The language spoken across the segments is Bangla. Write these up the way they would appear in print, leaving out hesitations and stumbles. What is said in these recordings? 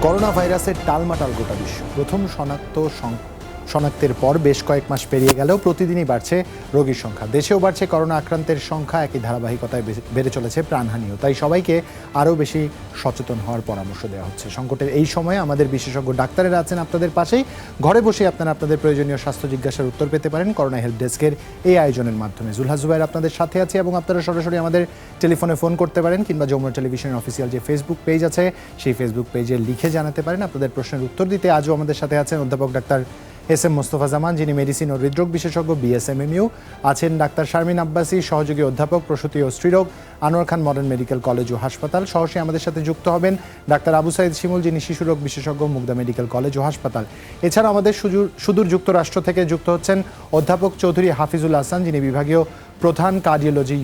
করোনা ভাইরাসের টালমাটাল গোটা বিশ্ব। প্রথম শনাক্তের পর বেশ কয়েক মাস পেরিয়ে গেলেও প্রতিদিনই বাড়ছে রোগীর সংখ্যা। দেশেও বাড়ছে করোনা আক্রান্তের সংখ্যা, একই ধারাবাহিকতায় বেড়ে চলেছে প্রাণহানিও। তাই সবাইকে আরও বেশি সচেতন হওয়ার পরামর্শ দেওয়া হচ্ছে। সংকটের এই সময়ে আমাদের বিশেষজ্ঞ ডাক্তারেরা আছেন আপনাদের পাশেই। ঘরে বসে আপনারা আপনাদের প্রয়োজনীয় স্বাস্থ্য জিজ্ঞাসার উত্তর পেতে পারেন করোনা হেল্প ডেস্কের এই আয়োজনের মাধ্যমে। জুলহা জুবাইর আপনাদের সাথে আছে এবং আপনারা সরাসরি আমাদের টেলিফোনে ফোন করতে পারেন কিংবা যমুনা টেলিভিশনের অফিসিয়াল যে ফেসবুক পেজ আছে সেই ফেসবুক পেজে লিখে জানাতে পারেন আপনাদের প্রশ্নের উত্তর দিতে। আজও আমাদের সাথে আছেন অধ্যাপক ডাক্তার এস এম মোস্তফা জামান, যিনি মেডিসিন ও হৃদরোগ বিশেষজ্ঞ BSMMU। আছেন ডাক্তার শারমিন আব্বাসী, সহযোগী অধ্যাপক প্রসূতি ও স্ত্রীরোগ, আনোয়ার খান মডার্ন মেডিকেল কলেজ ও হাসপাতাল। সহসে আমাদের সাথে যুক্ত হবেন ডাক্তার আবু সাইদ শিমুল, যিনি শিশুরোগ বিশেষজ্ঞ, মুগদা মেডিকেল কলেজ ও হাসপাতাল। এছাড়া আমাদের সুদূর যুক্তরাষ্ট্র থেকে যুক্ত হচ্ছেন অধ্যাপক চৌধুরী হাফিজুল হাসান, যিনি বিভাগীয় প্রধান cardiology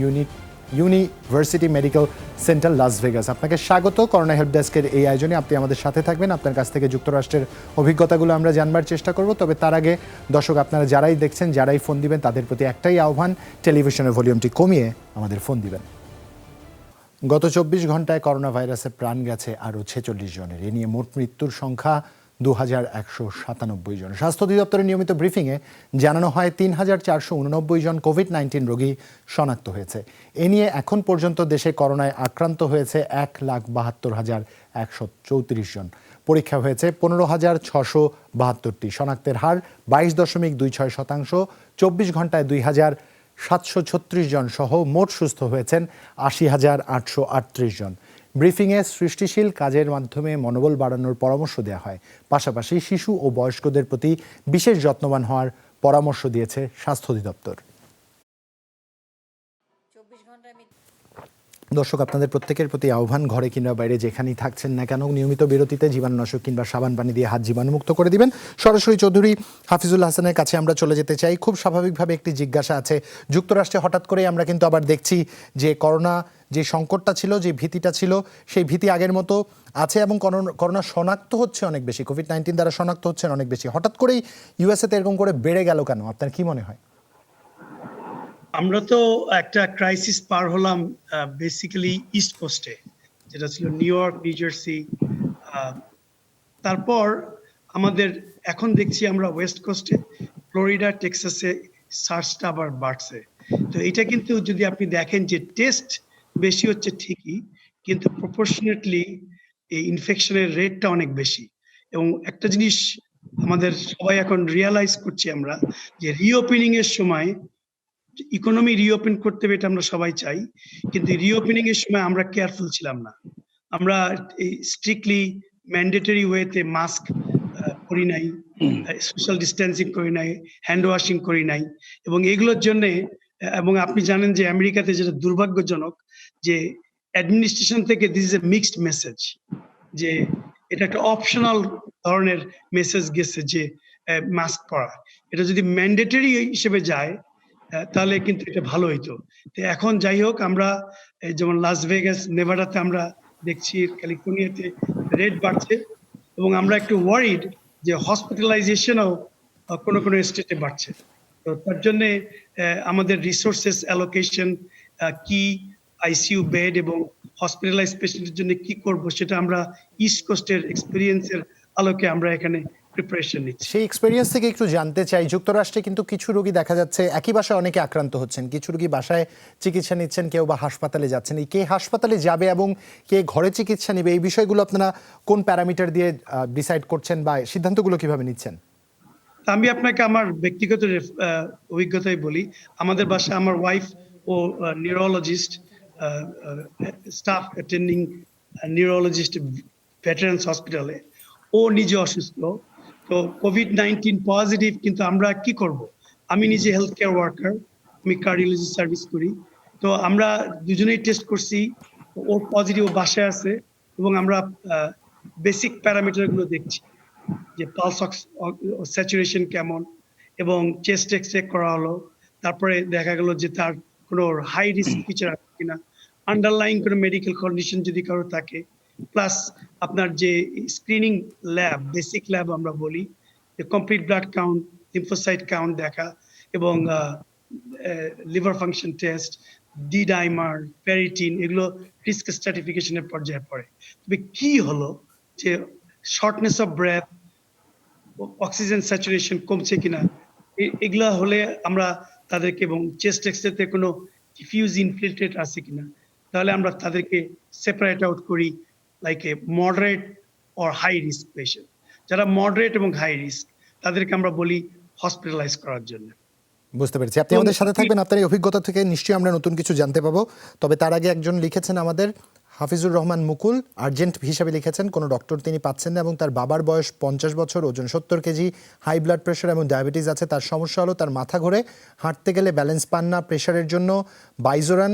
university medical center Las Vegas. আপনাকে স্বাগত করোনা হেল্প ডেস্কের এই আয়োজনে। আপনি আমাদের সাথে থাকবেন, আপনার কাছ থেকে যুক্তরাষ্ট্রের অভিজ্ঞতাগুলো আমরা জানবার চেষ্টা করব। তবে তার আগে দর্শক আপনারা যারাই দেখছেন, যারাই ফোন দিবেন, তাদের প্রতি একটাই আহ্বান, টেলিভিশনের ভলিউমটি কমিয়ে আমাদের ফোন দিবেন। গত 24 ঘন্টায় করোনা ভাইরাসে প্রাণ গেছে আরও 46 জনের। এ নিয়ে মোট মৃত্যুর সংখ্যা 2197 জন। স্বাস্থ্য অধিদপ্তরের নিয়মিত ব্রিফিংয়ে জানানো হয় 3489 জন কোভিড-19 রোগী শনাক্ত হয়েছে। এ নিয়ে এখন পর্যন্ত দেশে করোনায় আক্রান্ত হয়েছে 1,72,134 জন। পরীক্ষা হয়েছে 15,672টি। শনাক্তের হার 22.26%। 24 ঘন্টায় 2,736 জন সহ মোট সুস্থ হয়েছেন 80,838 জন। ব্রিফিংয়ে সৃষ্টিশীল কাজের মাধ্যমে মনোবল বাড়ানোর পরামর্শ দেওয়া হয়। পাশাপাশি শিশু ও বয়স্কদের প্রতি বিশেষ যত্নবান হওয়ার পরামর্শ দিয়েছে স্বাস্থ্য অধিদপ্তর। দর্শক আপনাদের প্রত্যেকের প্রতি আহ্বান, ঘরে কিংবা বাইরে যেখানেই থাকছেন না কেন নিয়মিত বিরতিতে জীবাণুনাশক কিংবা সাবান পানি দিয়ে হাত জীবাণুমুক্ত করে দিবেন। সরাসরি চৌধুরী হাফিজুল হাসানের কাছে আমরা চলে যেতে চাই। খুব স্বাভাবিকভাবে একটি জিজ্ঞাসা আছে। যুক্তরাষ্ট্রে হঠাৎ করেই আমরা কিন্তু আবার দেখছি যে করোনা যে সংকটটা ছিল, যে ভীতিটা ছিল, সেই ভীতি আগের মতো আছে এবং করোনা শনাক্ত হচ্ছে অনেক বেশি, কোভিড-19 দ্বারা শনাক্ত হচ্ছেন অনেক বেশি। হঠাৎ করেই ইউএসএতে এরকম করে বেড়ে গেল কেন, আপনার কি মনে হয়? আমরা তো একটা ক্রাইসিস পার হলাম বেসিক্যালি ইস্ট কোস্টে, যেটা ছিল নিউ ইয়র্ক, নিউ জার্সি। তারপর আমাদের এখন দেখছি আমরা ওয়েস্ট কোস্টে, ফ্লোরিডা, টেক্সাসে সার্চটা আবার বাড়ছে। তো এটা কিন্তু যদি আপনি দেখেন যে টেস্ট বেশি হচ্ছে ঠিকই, কিন্তু প্রপোর্শনেটলি এই ইনফেকশনের রেটটা অনেক বেশি। এবং একটা জিনিস আমাদের সবাই এখন রিয়ালাইজ করছি আমরা, যে রিওপেনিং এর সময় ইকোনমি রিওপেন করতে হবে, এটা আমরা সবাই চাই, কিন্তু রিওপেনিং এর সময় আমরা কেয়ারফুল ছিলাম না। আমরা স্ট্রিক্টলি ম্যান্ডেটরি ওয়েতে মাস্ক করি নাই, সোশ্যাল ডিস্টেন্সিং করি নাই, হ্যান্ড ওয়াশিং করি নাই, এবং এগুলোর জন্য। এবং আপনি জানেন যে আমেরিকাতে যেটা দুর্ভাগ্যজনক, যে অ্যাডমিনিস্ট্রেশন থেকে this is a mixed message, যে এটা একটা অপশনাল ধরনের মেসেজ গেছে যে মাস্ক পরা। এটা যদি ম্যান্ডেটরি হিসেবে যায় তাহলে কিন্তু এটা ভালো হইতো। তো এখন যাই হোক, আমরা যেমন লাস ভেগাস, নেভাডাতে আমরা দেখছি, ক্যালিফোর্নিয়াতে রেট বাড়ছে, এবং আমরা একটু ওয়ারিড যে হসপিটালাইজেশনও কোনো কোনো স্টেটে বাড়ছে। তো তার জন্য আমাদের রিসোর্সেস অ্যালোকেশন কি, আইসিইউ বেড এবং হসপিটালাইজ পেশেন্টের জন্য কি করব, সেটা আমরা ইস্ট কোস্টের এক্সপেরিয়েন্সের আলোকে আমরা এখানে প্রিপারেশন নিচ্ছি। সেই এক্সপেরিয়েন্স থেকে একটু জানতে চাই, যুক্তরাষ্ট্রে কিন্তু কিছু রোগী দেখা যাচ্ছে একই বাসায় অনেকে আক্রান্ত হচ্ছেন, কিছু রোগী বাসায় চিকিৎসা নিচ্ছেন, কেউ বা হাসপাতালে যাচ্ছেন। এই কে হাসপাতালে যাবে এবং কে ঘরে চিকিৎসা নেবে, এই বিষয়গুলো আপনারা কোন প্যারামিটার দিয়ে ডিসাইড করছেন বা সিদ্ধান্তগুলো কিভাবে নিচ্ছেন? আমি আপনাকে আমার ব্যক্তিগত অভিজ্ঞতাই বলি। আমাদের বাসায় আমার ওয়াইফ ও neurologist, staff attending neurologist veterans হসপিটালে, ও নিজে অসুস্থ। তো কোভিড-19 পজিটিভ, কিন্তু আমরা কি করব? আমি নিজে হেলথ কেয়ার ওয়ার্কার, আমি কার্ডিওলজি সার্ভিস করি। তো আমরা দুজনেই টেস্ট করছি, ওর পজিটিভ, বাসায় আছে, এবং আমরা বেসিক প্যারামিটার গুলো দেখছি, যে পালস স্যাচুরেশন কেমন, এবং চেস্ট এক্স-রে করা হলো। তারপরে দেখা গেল যে তার কোনো হাই রিস্ক ফিচার আছে কিনা, আন্ডারলাইং কোনো মেডিকেল কন্ডিশন যদি কারো থাকে, প্লাস আপনার যে স্ক্রিনিং ল্যাব, বেসিক ল্যাব আমরা বলি, যে complete blood count, lymphocyte count দেখা, এবং liver function test, D dimer, ferritin, এগুলো রিস্ক স্ট্রাটিফিকেশনের পর্যায়ে পড়ে। তবে কি হলো যে shortness of breadth, oxygen saturation কমছে কিনা, এগুলা হলে আমরা তাদেরকে, এবং চেস্ট এক্সরেতে কোনো ডিফিউজ ইনফিল্ট্রেট আছে কিনা, তাহলে আমরা তাদেরকে সেপারেট আউট করি like a moderate or high risk patient. যারা মডারেট এবং হাই রিস্ক তাদেরকে আমরা বলি হসপিটালাইজ করার জন্য। বুঝতে পেরেছি। আপনি আমাদের সাথে থাকবেন, আপনার এই অভিজ্ঞতা থেকে নিশ্চয়ই আমরা নতুন কিছু জানতে পাবো। তবে তার আগে একজন লিখেছেন আমাদের, হাফিজুর রহমান মুকুল, আর্জেন্ট হিসাবে লিখেছেন কোনো ডক্টর তিনি পাচ্ছেন না এবং তার বাবার বয়স 50 বছর, ওজন 70 কেজি, হাই ব্লাড প্রেশার এবং ডায়াবেটিস আছে। তার সমস্যা হলো তার মাথা ঘোরে, হাঁটতে গেলে ব্যালেন্স পান না। প্রেশারের জন্য বাইজোরান,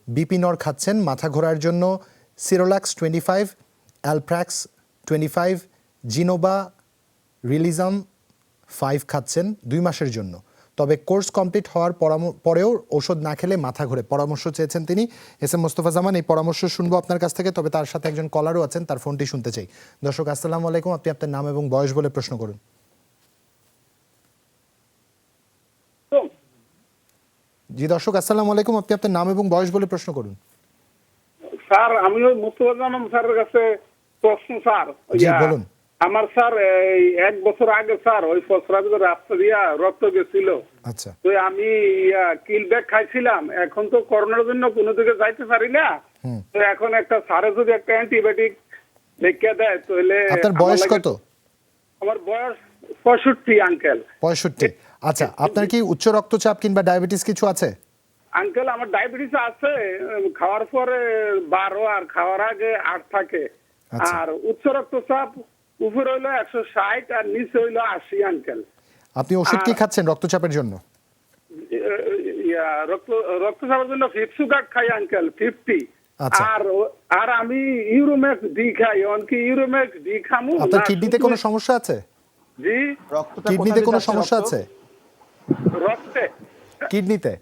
বিপিনর খাচ্ছেন, মাথা ঘোরার জন্য সিরোলাক্স 25, অ্যালপ্রাক্স 25, জিনোবা রিলিজাম 5 খাচ্ছেন 2 মাসের জন্য। তবে কোর্স কমপ্লিট হওয়ার পরেও ওষুধ না খেলে মাথা ঘোরে। পরামর্শ চেয়েছেন তিনি। এস এম মোস্তফা জামান, এই পরামর্শ শুনবো আপনার কাছ থেকে। তবে তার সাথে একজন কলারও আছেন, তার ফোনটি শুনতে চাই। দর্শক আসসালামু আলাইকুম, আপনি আপনার নাম এবং বয়স বলে প্রশ্ন করুন। জি দর্শক আসসালামু আলাইকুম, আপনি আপনার নাম এবং বয়স বলে প্রশ্ন করুন। স্যার আমি ওই মুস্তফা জামান স্যারের কাছে প্রশ্ন স্যার। জি বলুন। আমার স্যার এই 1 বছর আগে স্যার ওই প্রস্রাবের রাস্তা দিয়া রক্ত গেছিল। আচ্ছা। তো আমি কিল ব্যাগ খাইছিলাম, এখন তো করোনার জন্য কোনো দিকে যাইতে পারি না। তো এখন একটা স্যারে যদি একটা অ্যান্টিবায়োটিক লিখে দেয় তাহলে। আপনার বয়স কত? আমার বয়স 65 আঙ্কেল। 65। আচ্ছা, আপনার কি উচ্চ রক্তচাপ কিংবা ডায়াবেটিস কিছু আছে? আঙ্কেল আমার ডায়াবেটিস আছে, খাওয়ার পরে 12 আর খাওয়ার আগে 8 থাকে। আর উচ্চ রক্তচাপ উপরে হইলো 160 আর নিচে হইলো 80 আঙ্কেল। আপনি ওষুধ কি খাচ্ছেন রক্তচাপের জন্য? রক্তচাপের জন্য ফিপসুগার্ড খাই আঙ্কেল 50। আচ্ছা। আর আমি ইউরোম্যাক্স ডি খাই। অনকি ইউরোম্যাক্স ডি খামু। আপনার কিডনিতে কোনো সমস্যা আছে? জি কিডনিতে কোনো সমস্যা আছে? রক্তে? কিডনিতে?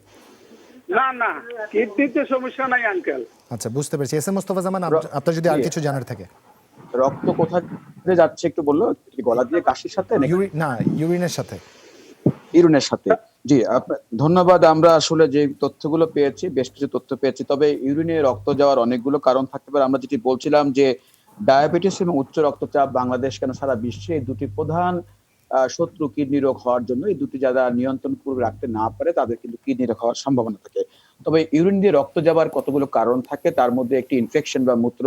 না কিডনিতে সমস্যা নাই আঙ্কেল। আচ্ছা, বুঝতে পেরেছি। এস এম মোস্তফা জামান, আপনার যদি আর কিছু জানার থাকে। রক্ত কোথায় যাচ্ছে একটু বললো, গলা দিয়ে কাশির সাথে না, ইউরিনের সাথে। ইউরিনের সাথে। জি ধন্যবাদ। আমরা আসলে যে তথ্যগুলো পেয়েছি, বেশ কিছু তথ্য পেয়েছি। তবে ইউরিনে রক্ত যাওয়ার অনেকগুলো কারণ থাকতে পারে। আমরা যেটি বলছিলাম যে ডায়াবেটিস এবং উচ্চ রক্তচাপ বাংলাদেশ কেন সারা বিশ্বে এই দুটি প্রধান শত্রু কিডনি রোগ হওয়ার জন্য। এই দুটি যারা নিয়ন্ত্রণ পূর্বে রাখতে না পারে তাদের কিন্তু কিডনি রোগ হওয়ার সম্ভাবনা থাকে। তবে ইউরিন দিয়ে রক্ত যাওয়ার কতগুলো কারণ থাকে, তার মধ্যে একটি ইনফেকশন বা মূত্র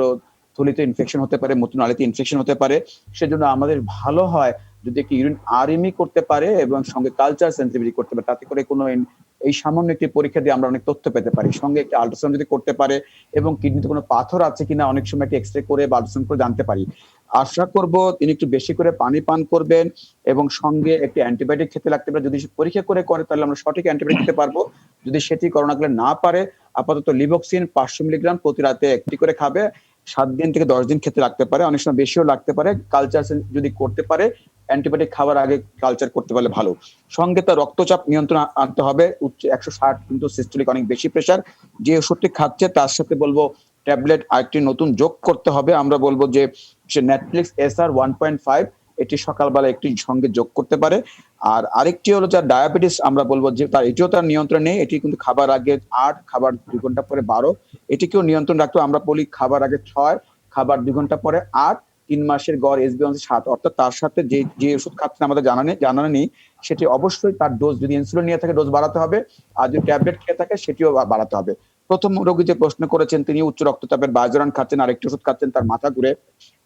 থলিতে ইনফেকশন হতে পারে, মূত্রনালীতে ইনফেকশন হতে পারে। সেজন্য আমাদের ভালো হয় যদি একটি ইউরিন আরএমই করতে পারে এবং সঙ্গে কালচার সেন্সিটিভিটি করতে পারে। তাতে করে কোনো এই সামান্য একটি পরীক্ষা দিয়ে আমরা অনেক তথ্য পেতে পারি। সঙ্গে একটি আল্ট্রাসাউন্ড যদি করতে পারে এবং কিডনিতে কোনো পাথর আছে কিনা অনেক সময় একটি এক্সরে করে বা আল্ট্রাসাউন্ড করে জানতে পারি। আশা করব তিনি একটু বেশি করে পানি পান করবেন এবং সঙ্গে একটি অ্যান্টিবায়োটিক খেতে লাগতে পারে। যদি পরীক্ষা করে তাহলে আমরা সঠিক অ্যান্টিবায়োটিক দিতে পারবো। যদি সেটি করোনা গেলে না পারে, আপাতত লিভক্সিন 500 মিলিগ্রাম প্রতি রাতে একটি করে খাবে। 7 দিন থেকে 10 দিন খেতে লাগতে পারে, অনেক সময় বেশিও লাগতে পারে। কালচার যদি করতে পারে, অ্যান্টিবায়োটিক খাওয়ার আগে কালচার করতে পারলে ভালো। সঙ্গে তার রক্তচাপ নিয়ন্ত্রণ আনতে হবে। উচ্চ 160 কিন্তু সিস্টোলিক অনেক বেশি প্রেশার। যে ওষুধটি খাচ্ছে তার সাথে বলবো ট্যাবলেট আরেকটি নতুন যোগ করতে হবে। আমরা বলবো যে সে নেটফ্লিক্স SR 1.5 এটি সকালবেলা একটি সঙ্গে যোগ করতে পারে। আর আরেকটি হলো যার ডায়াবেটিস, আমরা বলবো যে তার এটিও তার নিয়ন্ত্রণ নেই। এটি কিন্তু খাবার আগে 8, খাবার 2 ঘন্টা পরে 12, এটিকেও নিয়ন্ত্রণ রাখতে। আমরা বলি খাবার আগে 6, খাবার 2 ঘন্টা পরে 8, 3 মাসের গড় SB1C 7। অর্থাৎ তার সাথে যে ওষুধ খাচ্ছেন আমাদের জানা নেই, সেটি অবশ্যই তার ডোজ, যদি ইনসুলিন নিয়ে থাকে ডোজ বাড়াতে হবে, আর যদি ট্যাবলেট খেয়ে থাকে সেটিও বাড়াতে হবে। প্রথম রোগী যে প্রশ্ন করেছেন তিনি উচ্চ রক্তচাপের বাইজোরান খাচ্ছেন, আরেকটি ওষুধ খাচ্ছেন, তার মাথা ঘুরে।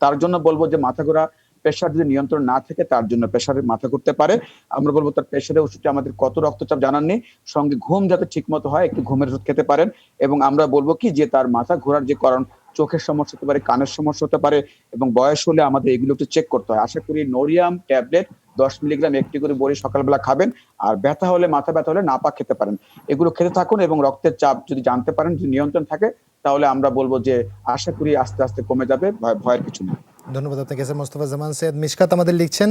তার জন্য বলবো যে মাথা ঘোরা প্রেশার যদি নিয়ন্ত্রণ না থাকে তার জন্য প্রেশারের মাথা ঘুরতে পারে। আমরা বলবো তার প্রেশারের ওষুধটি আমাদের কত রক্তচাপ জানার নেই, সঙ্গে ঘুম যাতে ঠিক মতো হয় একটু ঘুমের ওষুধ খেতে পারেন। এবং আমরা বলবো কি যে তার মাথা ঘোরার যে কারণ, চোখের সমস্যা হতে পারে, কানের সমস্যা হতে পারে এবং বয়স হলে আমাদের এগুলো একটু চেক করতে হয়। আশা করি নোরিয়াম ট্যাবলেট 10 মিলিগ্রাম একটি করে বড়ি সকালবেলা খাবেন। আর ব্যথা হলে, মাথা ব্যথা হলে নাপা খেতে পারেন। এগুলো খেতে থাকুন এবং রক্তের চাপ যদি জানতে পারেন, যদি নিয়ন্ত্রণ থাকে, তাহলে আমরা বলবো যে আশা করি আস্তে আস্তে কমে যাবে, ভয়ের কিছু নেই। ধন্যবাদ আপনাকে স্যার মোস্তফা জামান। সৈয়দ মিশকাত আমাদের লিখছেন,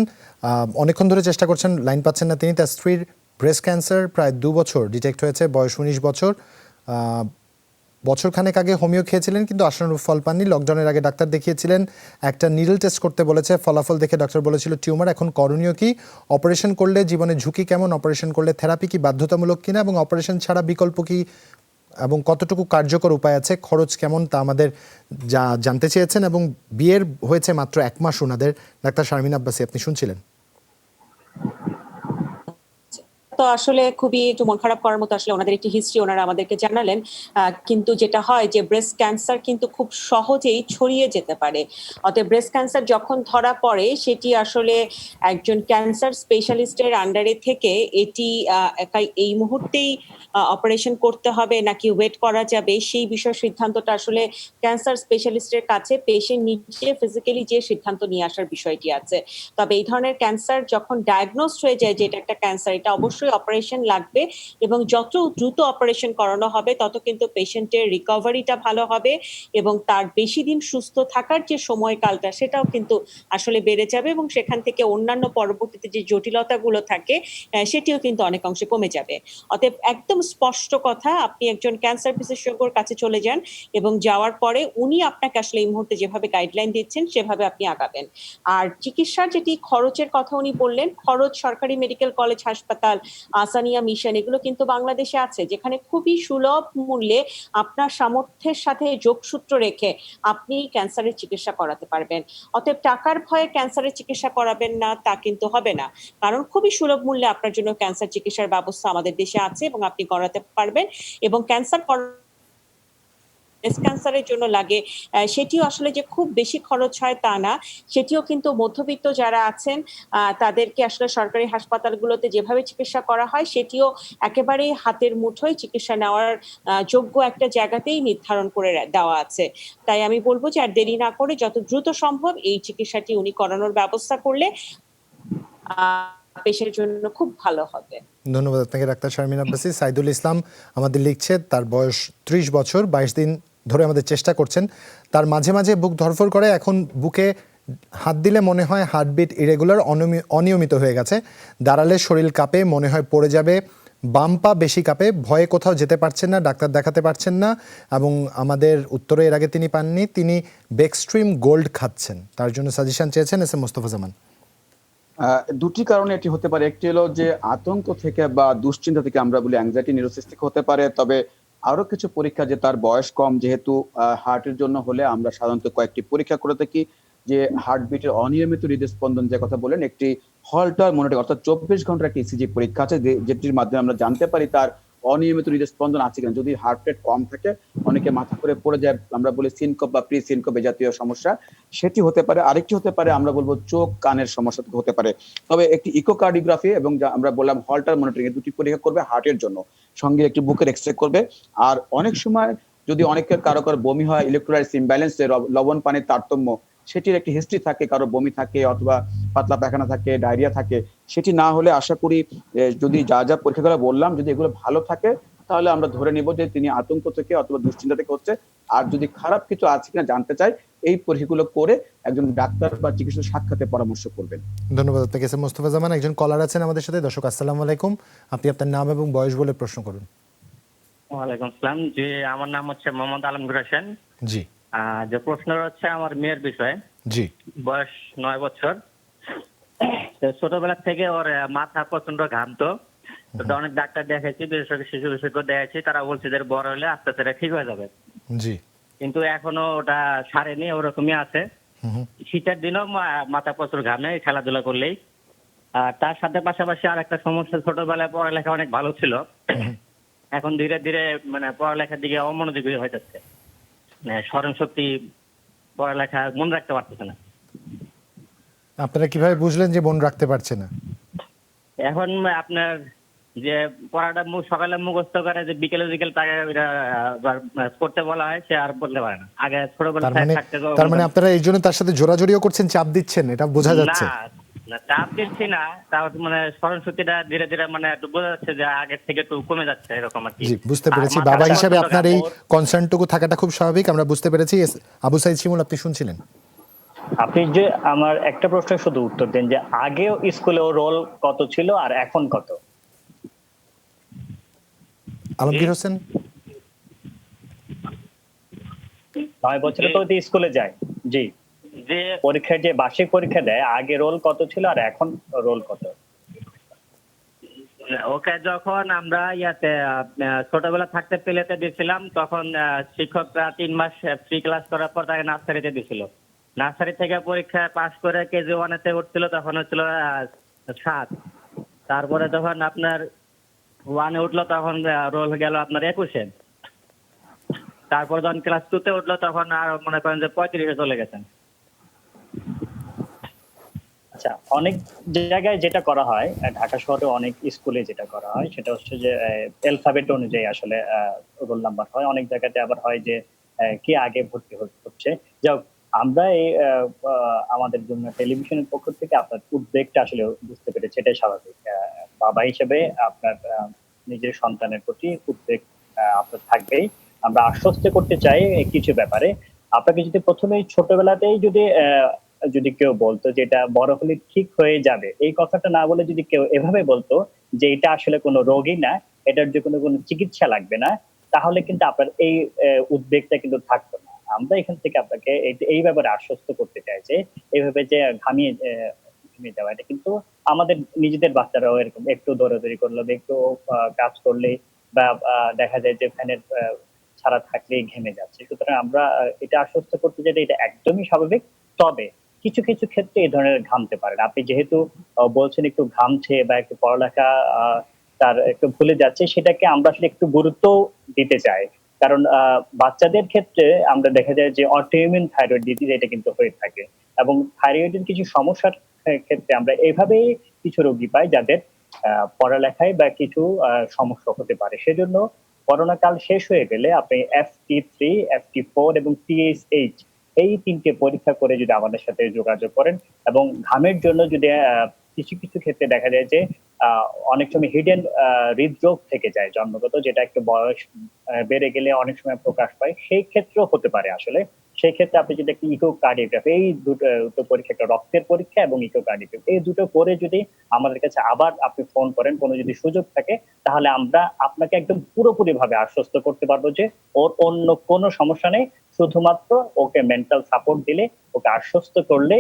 অনেকক্ষণ ধরে চেষ্টা করছেন, লাইন পাচ্ছেন না তিনি। তার স্ত্রীর ব্রেস্ট ক্যান্সার প্রায় 2 বছর ডিটেক্ট হয়েছে, বয়স 19 বছর। বছরখানেক আগে হোমিও খেয়েছিলেন কিন্তু আশানুরূপ ফল পাননি। লকডাউনের আগে ডাক্তার দেখিয়েছিলেন, একটা নিডল টেস্ট করতে বলেছে, ফলাফল দেখে ডক্টর বলেছিল টিউমার। এখন করণীয় কি? অপারেশন করলে জীবনের ঝুঁকি কেমন? অপারেশন করলে থেরাপি কি বাধ্যতামূলক কিনা এবং অপারেশন ছাড়া বিকল্প কি এবং কতটুকু কার্যকর উপায় আছে, খরচ কেমন তা আমাদের যা জানতে চেয়েছেন। এবং বিয়ের হয়েছে মাত্র 1 মাস ওনাদের। ডাক্তার শারমিন আব্বাসী, আপনি শুনছিলেন। তো আসলে খুবই একটু মন খারাপ করার মতো আসলে ওনাদের একটি হিস্ট্রি ওনারা আমাদেরকে জানালেন। কিন্তু যেটা হয় যে ব্রেস্ট ক্যান্সার কিন্তু খুব সহজেই ছড়িয়ে যেতে পারে। অতএব ব্রেস্ট ক্যান্সার যখন ধরা পড়ে সেটি আসলে একজন ক্যান্সার স্পেশালিস্টের আন্ডারে থেকে এটি এই মুহূর্তেই অপারেশন করতে হবে নাকি ওয়েট করা যাবে সেই বিষয় সিদ্ধান্তটা আসলে ক্যান্সার স্পেশালিস্টের কাছে পেশেন্ট নিজে ফিজিক্যালি যে সিদ্ধান্ত নিয়ে আসার বিষয়টি আছে। তবে এই ধরনের ক্যান্সার যখন ডায়াগনোসড হয়ে যায় যে এটা একটা ক্যান্সার, এটা অবশ্যই অপারেশন লাগবে এবং যত দ্রুত অপারেশন করানো হবে তত কিন্তু পেশেন্টের রিকভারিটা ভালো হবে এবং তার বেশি দিন সুস্থ থাকার যে সময়কালটা সেটাও কিন্তু আসলে বেড়ে যাবে এবং সেখান থেকে অন্যান্য পরবর্তীতে যে জটিলতাগুলো থাকে সেটিও কিন্তু অনেক অংশে কমে যাবে। অতএব একদম স্পষ্ট কথা, আপনি একজন ক্যান্সার বিশেষজ্ঞর কাছে চলে যান এবং যাওয়ার পরে উনি আপনাকে আসলে এই মুহূর্তে যেভাবে গাইডলাইন দিচ্ছেন সেভাবে আপনি আগাবেন। আর চিকিৎসার যেটি খরচের কথা উনি বললেন, খরচ সরকারি মেডিকেল কলেজ হাসপাতাল, আসানিয়া মিশন এগুলো কিন্তু বাংলাদেশে আছে, যেখানে খুবই সুলভ মূল্যে আপনার সামর্থ্যের সাথে যোগসূত্র রেখে আপনি ক্যান্সারের চিকিৎসা করাতে পারবেন। অতএব টাকার ভয়ে ক্যান্সারের চিকিৎসা করাবেন না তা কিন্তু হবে না, কারণ খুবই সুলভ মূল্যে আপনার জন্য ক্যান্সার চিকিৎসার ব্যবস্থা আমাদের দেশে আছে এবং আপনি করাতে পারবেন। এবং ক্যান্সার ব্রেস্ট ক্যান্সারের জন্য লাগে সেটিও আসলে যে খুব বেশি খরচ হয় তা না, সেটিও কিন্তু মধ্যবিত্ত যারা আছেন তাদেরকে আসলে সরকারি হাসপাতালগুলোতে যেভাবে চিকিৎসা করা হয় সেটিও একেবারেই হাতের মুঠোয় চিকিৎসা নেওয়ার যোগ্য একটা জায়গাতেই নির্ধারণ করে দেওয়া আছে। তাই আমি বলবো যে আর দেরি না করে যত দ্রুত সম্ভব এই চিকিৎসাটি উনি করানোর ব্যবস্থা করলে পেশেন্টের জন্য খুব ভালো হবে। ধন্যবাদ আপনাকে ডাক্তার শারমিন আব্বাসী। সাইদুল ইসলাম আমাদের লিখছে, তার বয়স 30 বছর, 22 দিন ধরে আমাদের চেষ্টা করছেন। তার মাঝে মাঝে বুক ধরফর করে, এখন বুকে হাত দিলে মনে হয় হার্টবিট ইরেগুলার, অনিয়মিত হয়ে গেছে। দাঁড়ালে শরীর কাঁপে, মনে হয় পড়ে যাবে। বাম পা বেশি কাঁপে, ভয়ে কোথাও যেতে পারছেন না, ডাক্তার দেখাতে পারছেন না। এবং আমাদের উত্তরে এর আগে তিনি পাননি। তিনি বেক্সট্রিম গোল্ড খাচ্ছেন, তার জন্য সাজেশন চেয়েছেন এস এম মোস্তফা জামান। দুটি কারণে এটি হতে পারে। একটি হলো যে আতঙ্ক থেকে বা দুশ্চিন্তা থেকে, আমরা বলি অ্যাংজাইটি নিউরোসিস থেকে হতে পারে। তবে আরো কিছু পরীক্ষা, যে তার বয়স কম যেহেতু, হার্টের জন্য হলে আমরা সাধারণত কয়েকটি পরীক্ষা করে থাকি, যে হার্টবিটের অনিয়মিত হৃদস্পন্দন যে কথা বলেন, একটি হল্টার মনিটর অর্থাৎ 24 ঘন্টার একটি ইসিজি পরীক্ষা আছে, যেটির মাধ্যমে আমরা জানতে পারি তার অনিয়মিত হৃদস্পন্দন আছে কিনা। যদি হার্ট রেট কম থাকে, অনেকে মাথা করে পড়ে যায়, আমরা বলি সিনকোপ বা প্রি সিনকোপ জাতীয় সমস্যা, সেটি হতে পারে। আরেকটি হতে পারে, আমরা বলবো চোখ কানের সমস্যা হতে পারে। তবে একটি ইকোকার্ডিওগ্রাফি এবং আমরা বললাম হল্টার মনিটরিং, এই দুটি পরীক্ষা করবে হার্টের জন্য, সঙ্গে একটি বুকের এক্সরে করবে। আর অনেক সময় যদি অনেকের কারো বমি হয়, ইলেকট্রোলাইট ইমব্যালেন্স, লবণ পানির তারতম্য, সেটির একটি হিস্ট্রি থাকে, কারো বমি থাকে অথবা পাতলা পায়খানা থাকে, ডায়রিয়া থাকে, সেটি না হলে আশা করি যদি যা যা পরীক্ষাগুলো বললাম যদি এগুলো ভালো থাকে, তাহলে আমরা ধরে নিব যে তিনি আতঙ্ক থেকে অথবা দুশ্চিন্তা থেকে হচ্ছে। আর যদি খারাপ কিছু আছে কিনা জানতে চাই, এই পরীক্ষাগুলো করে একজন ডাক্তার বা চিকিৎসক সাক্ষাতে পরামর্শ করবেন। ধন্যবাদ আপনাকে এস এম মোস্তফা জামান। একজন কলার আছেন আমাদের সাথে। দর্শক আসসালামু আলাইকুম, আপনি আপনার নাম এবং বয়স বলে প্রশ্ন করুন। ওয়ালাইকুম আসসালাম। জি, আমার নাম হচ্ছে মোহাম্মদ আলমগীর হোসেন। জি। যে প্রশ্ন হচ্ছে আমার মেয়ের বিষয়ে। জি। বয়স 9 বছর। ছোটবেলা থেকে ওর মাথা প্রচন্ড ঘামতো। তো অনেক ডাক্তার দেখাইছি, বিশেষজ্ঞ শিশু বিশেষজ্ঞ দেখাইছি, তারা বলছে যে বড় হলে আস্তে আস্তে ঠিক হয়ে যাবে। জি। কিন্তু এখনো ওটা সারেনি, ওরকমই আছে। শীতের দিনও মাথা প্রচুর ঘামে খেলাধুলা করলেই। আর তার সাথে পাশাপাশি আর একটা সমস্যা, ছোটবেলায় পড়ালেখা অনেক ভালো ছিল, এখন ধীরে ধীরে মানে পড়ালেখার দিকে অমনোযোগী হয়ে যাচ্ছে, স্মরণ শক্তি, পড়ালেখা মনে রাখতে পারতেছে না। আপনারা কিভাবে বুঝলেন যে মনে রাখতে পারছে না? এখন আপনার যে পড়াটা সকালে মুখস্থ করে, যে বিকেলে তাকে করতে বলা হয়, সে আর বলতে পারে না। আগে ছোটবেলায় তার মানে আপনারা এই জন্য তার সাথে জোরাজোরিও করছেন, চাপ দিচ্ছেন, এটা বোঝা যাচ্ছে। না, চাপ দিচ্ছি না, তাও মানে স্মরণ শক্তিটা ধীরে ধীরে মানে একটু বোঝা যাচ্ছে যে আগের থেকে একটু কমে যাচ্ছে, এরকম আর কি। জি, বুঝতে পেরেছি। বাবা হিসেবে আপনার এই কনসার্নটুকু থাকাটা খুব স্বাভাবিক, আমরা বুঝতে পেরেছি। আবু সাইদ শিমুল, আপনি শুনছিলেন। আপনি যে আমার একটা প্রশ্নের শুধু উত্তর দেন, যে আগে স্কুলে ওর রোল কত ছিল আর এখন কত? আলমগীর হোসেন। 9 বছরে তো স্কুলে যায়। জি। যে পরীক্ষায় যে বার্ষিক পরীক্ষা দেয়, আগে রোল কত ছিল আর এখন রোল কত? ওকে যখন আমরা ছোটবেলা থাকতে প্লেতে দিয়েছিলাম, তখন শিক্ষকরা 3 মাস ফ্রি ক্লাস করার পর তাকে নার্সারিতে দিছিল। নার্সারি থেকে পরীক্ষায় পাশ করে কেজি 1-তে উঠছিল, তখন হচ্ছিল 7। তারপরে যখন আপনার 1-এ উঠলো তখন রোল গেল আপনার 21-এ। তারপর যখন ক্লাস 2-তে উঠলো তখন আর মনে করেন যে 35-এ চলে গেছেন। আচ্ছা, অনেক জায়গায় যেটা করা হয়, ঢাকা শহরে অনেক স্কুলে যেটা করা হয় সেটা হচ্ছে যে অ্যালফাবেট অনুযায়ী আসলে রোল নাম্বার হয়। অনেক জায়গাতে আবার হয় যে কে আগে ভর্তি হচ্ছে। যাই হোক, আমরা এই আমাদের জন্য টেলিভিশনের পক্ষ থেকে আপনার উদ্বেগটা আসলে বুঝতে পেরেছি, এটাই স্বাভাবিক। বাবা হিসেবে আপনার নিজের সন্তানের প্রতি উদ্বেগ আপনার থাকবেই। আমরা আশ্বস্ত করতে চাই কিছু ব্যাপারে। আপনাকে যদি প্রথমেই ছোটবেলাতেই যদি কেউ বলতো যে এটা বড় হলে ঠিক হয়ে যাবে, এই কথাটা না বলে যদি কেউ এভাবে বলতো যে এটা আসলে কোনো রোগই না, এটার যে কোনো চিকিৎসা লাগবে না, তাহলে কিন্তু আপনার এই উদ্বেগটা কিন্তু থাকতো না। আমরা এখান থেকে আপনাকে এই ব্যাপারে আশ্বস্ত করতে চাই যে এইভাবে যে ঘামিয়ে যাওয়া, এটা কিন্তু আমাদের নিজেদের বাচ্চারাও এরকম একটু দৌড়াদৌড়ি করলে বা একটু কাজ করলে বা দেখা যায় যে ফ্যানের ছাড়া থাকলেই ঘেমে যাচ্ছে। সুতরাং আমরা এটা আশ্বস্ত করতে চাই এটা একদমই স্বাভাবিক। তবে কিছু কিছু ক্ষেত্রে এই ধরনের ঘামতে পারেন। আপনি যেহেতু বলছেন একটু ঘামছে বা একটু পড়ালেখা তার একটু ভুলে যাচ্ছে, সেটাকে আমরা আসলে একটু গুরুত্ব দিতে চাই। কারণ বাচ্চাদের ক্ষেত্রে আমরা দেখা যায় যে অটোইমিউন থাইরয়েড ডিজিজ এটা কিন্তু হয়ে থাকে, এবং থাইরয়েডের কিছু সমস্যার ক্ষেত্রে আমরা এভাবেই কিছু রোগী পাই যাদের পড়ালেখায় বা কিছু সমস্যা হতে পারে। সেজন্য করোনা কাল শেষ হয়ে গেলে আপনি FT3, FT4 এবং TSH এই 3টে পরীক্ষা করে যদি আমাদের সাথে যোগাযোগ করেন, এবং ঘামের জন্য যদি কিছু কিছু ক্ষেত্রে দেখা যায় যে অনেক সময় হিডেন হৃদরোগ থেকে যায় জন্মগত, যেটা একটু বয়স বেড়ে গেলে অনেক সময় প্রকাশ পায়, সেই ক্ষেত্রেও হতে পারে আসলে। সেই ক্ষেত্রে আপনি যদি একটা ইকোকার্ডিওগ্রাফি, এই দুটো পরীক্ষা, একটা রক্তের পরীক্ষা এবং ইকোকার্ডিওগ্রাফি, এই দুটো করে যদি আমাদের কাছে আবার আপনি ফোন করেন, কোনো যদি সুযোগ থাকে, তাহলে আমরা আপনাকে একদম পুরোপুরি ভাবে আশ্বস্ত করতে পারবো যে ওর অন্য কোনো সমস্যা নেই। শুধুমাত্র ওকে মেন্টাল সাপোর্ট দিলে, ওকে আশ্বস্ত করলে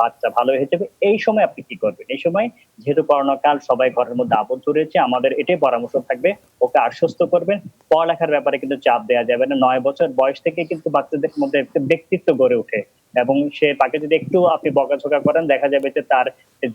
বাচ্চা ভালো হয়ে যাবে। এই সময় আপনি কি করবেন? এই সময় যেহেতু করোনা কাল, সবাই ঘরের মধ্যে আবদ্ধ রয়েছে, আমাদের এটাই পরামর্শ থাকবে, ওকে আশ্বস্ত করবেন। পড়ালেখার ব্যাপারে কিন্তু চাপ দেওয়া যাবে না। 9 বছর বয়স থেকে কিন্তু বাচ্চাদের মধ্যে একটা ব্যক্তিত্ব গড়ে ওঠে, এবং তাকে যদি একটু আপনি বকাঝকা করেন, দেখা যাবে যে তার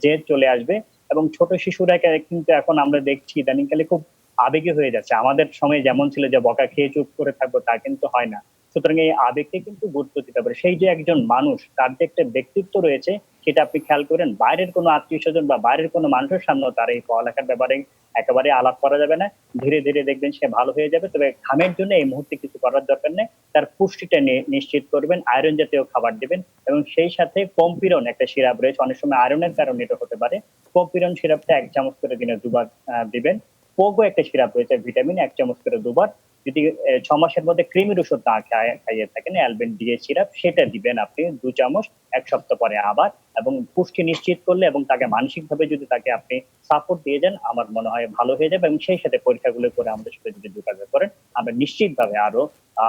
জেদ চলে আসবে। এবং ছোট শিশুরা কিন্তু এখন আমরা দেখছি ইদানিংকালে খুব আবেগী হয়ে যাচ্ছে। আমাদের সময় যেমন ছিল যে বকা খেয়ে চুপ করে থাকবো, তা কিন্তু হয় না। সুতরাং এই আবেগকে কিন্তু গুরুত্ব দিতে হবে। সেই যে একজন মানুষ, তার যে একটা ব্যক্তিত্ব রয়েছে, সেটা আপনি খেয়াল করেন। বাইরের কোনো আত্মীয় স্বজন বা বাইরের কোনো মানুষের সামনেও তার এই পড়ালেখার ব্যাপারে একেবারে আলাপ করা যাবে না। ধীরে ধীরে দেখবেন সে ভালো হয়ে যাবে। তবে ঘামের জন্য এই মুহূর্তে কিছু করার দরকার নেই। তার পুষ্টিটা নিশ্চিত করবেন, আয়রন জাতীয় খাবার দিবেন, এবং সেই সাথে পম্পিরন একটা সিরাপ রয়েছে, অনেক সময় আয়রনের কারণে এটা হতে পারে। পম্পিরন সিরাপটা 1 চামচ করে দিনে 2 বার দিবেন। পোগো একটা সিরাপ রয়েছে ভিটামিন, 1 চামচ করে 2 বার। যদি 6 মাসের মধ্যে কৃমির ওষুধ না খাইয়ে থাকেন, অ্যালবেন ডি সিরাপ, সেটা দিবেন আপনি 2 চামচ 1 সপ্তাহ পরে আবার। এবং পুষ্টি নিশ্চিত করলে এবং তাকে মানসিকভাবে যদি তাকে আপনি সাপোর্ট দিয়ে যান, আমার মনে হয় ভালো হয়ে যাবে। এবং সেই সাথে পরীক্ষাগুলো করে আমাদের সাথে যদি যোগাযোগ করেন, আমরা নিশ্চিতভাবে আরো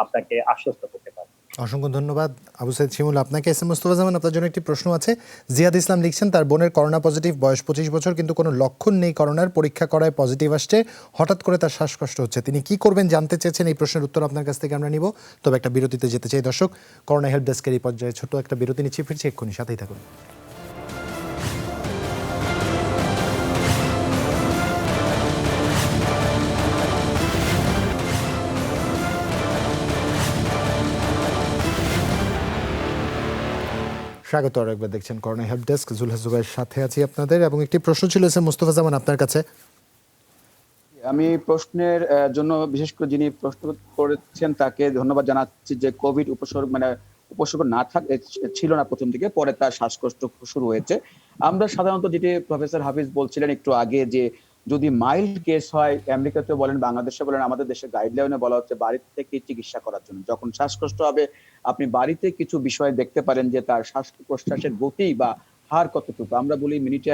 আপনাকে আশ্বস্ত করতে পারবো। অসংখ্য ধন্যবাদ আবু সাইদ শিমুল আপনাকে। এস এম মুস্তফা জামান, আপনার জন্য একটি প্রশ্ন আছে। জিয়াদ ইসলাম লিখছেন, তার বোনের করোনা পজিটিভ, বয়স 25 বছর, কিন্তু কোনো লক্ষণ নেই করোনার, পরীক্ষা করায় পজিটিভ আসছে, হঠাৎ করে তার শ্বাসকষ্ট হচ্ছে, তিনি কি করবেন জানতে চেয়েছেন। এই প্রশ্নের উত্তর আপনার কাছ থেকে আমরা নিব, তবে একটা বিরতিতে যেতে চাই। দর্শক, করোনা হেল্প ডেস্কের এই পর্যায়ে ছোট একটা বিরতি নিচ্ছি, ফিরছি এক্ষুনি, সাথেই থাকুন। স্বাগত আরো একবার, দেখছেন করোনা হেল্প ডেস্ক, জুলহাস জুবাইয়ের সাথে আছি আপনাদের। এবং একটি প্রশ্ন ছিল এস এম মুস্তফা জামান আপনার কাছে। আমি প্রশ্নের জন্য বিশেষ করে যিনি প্রশ্ন করেছেন তাকে ধন্যবাদ জানাচ্ছি, যে কোভিড উপসর্গ না ছিল না প্রথম দিকে, পরে তার শ্বাসকষ্ট শুরু হয়েছে। আমরা সাধারণত যেটি প্রফেসর হাফিজ বলছিলেন একটু আগে, যে যদি মাইল্ড কেস হয়, আমেরিকাতে বলেন, বাংলাদেশে বলেন, আমাদের দেশে গাইডলাইনে বলা হচ্ছে বাড়ি থেকে চিকিৎসা করার জন্য। যখন শ্বাসকষ্ট হবে, আপনি বাড়িতে কিছু বিষয় দেখতে পারেন, যে তার শ্বাস প্রশ্বাসের গতি বা হার কতটুকু। আমরা বলি মিনিটে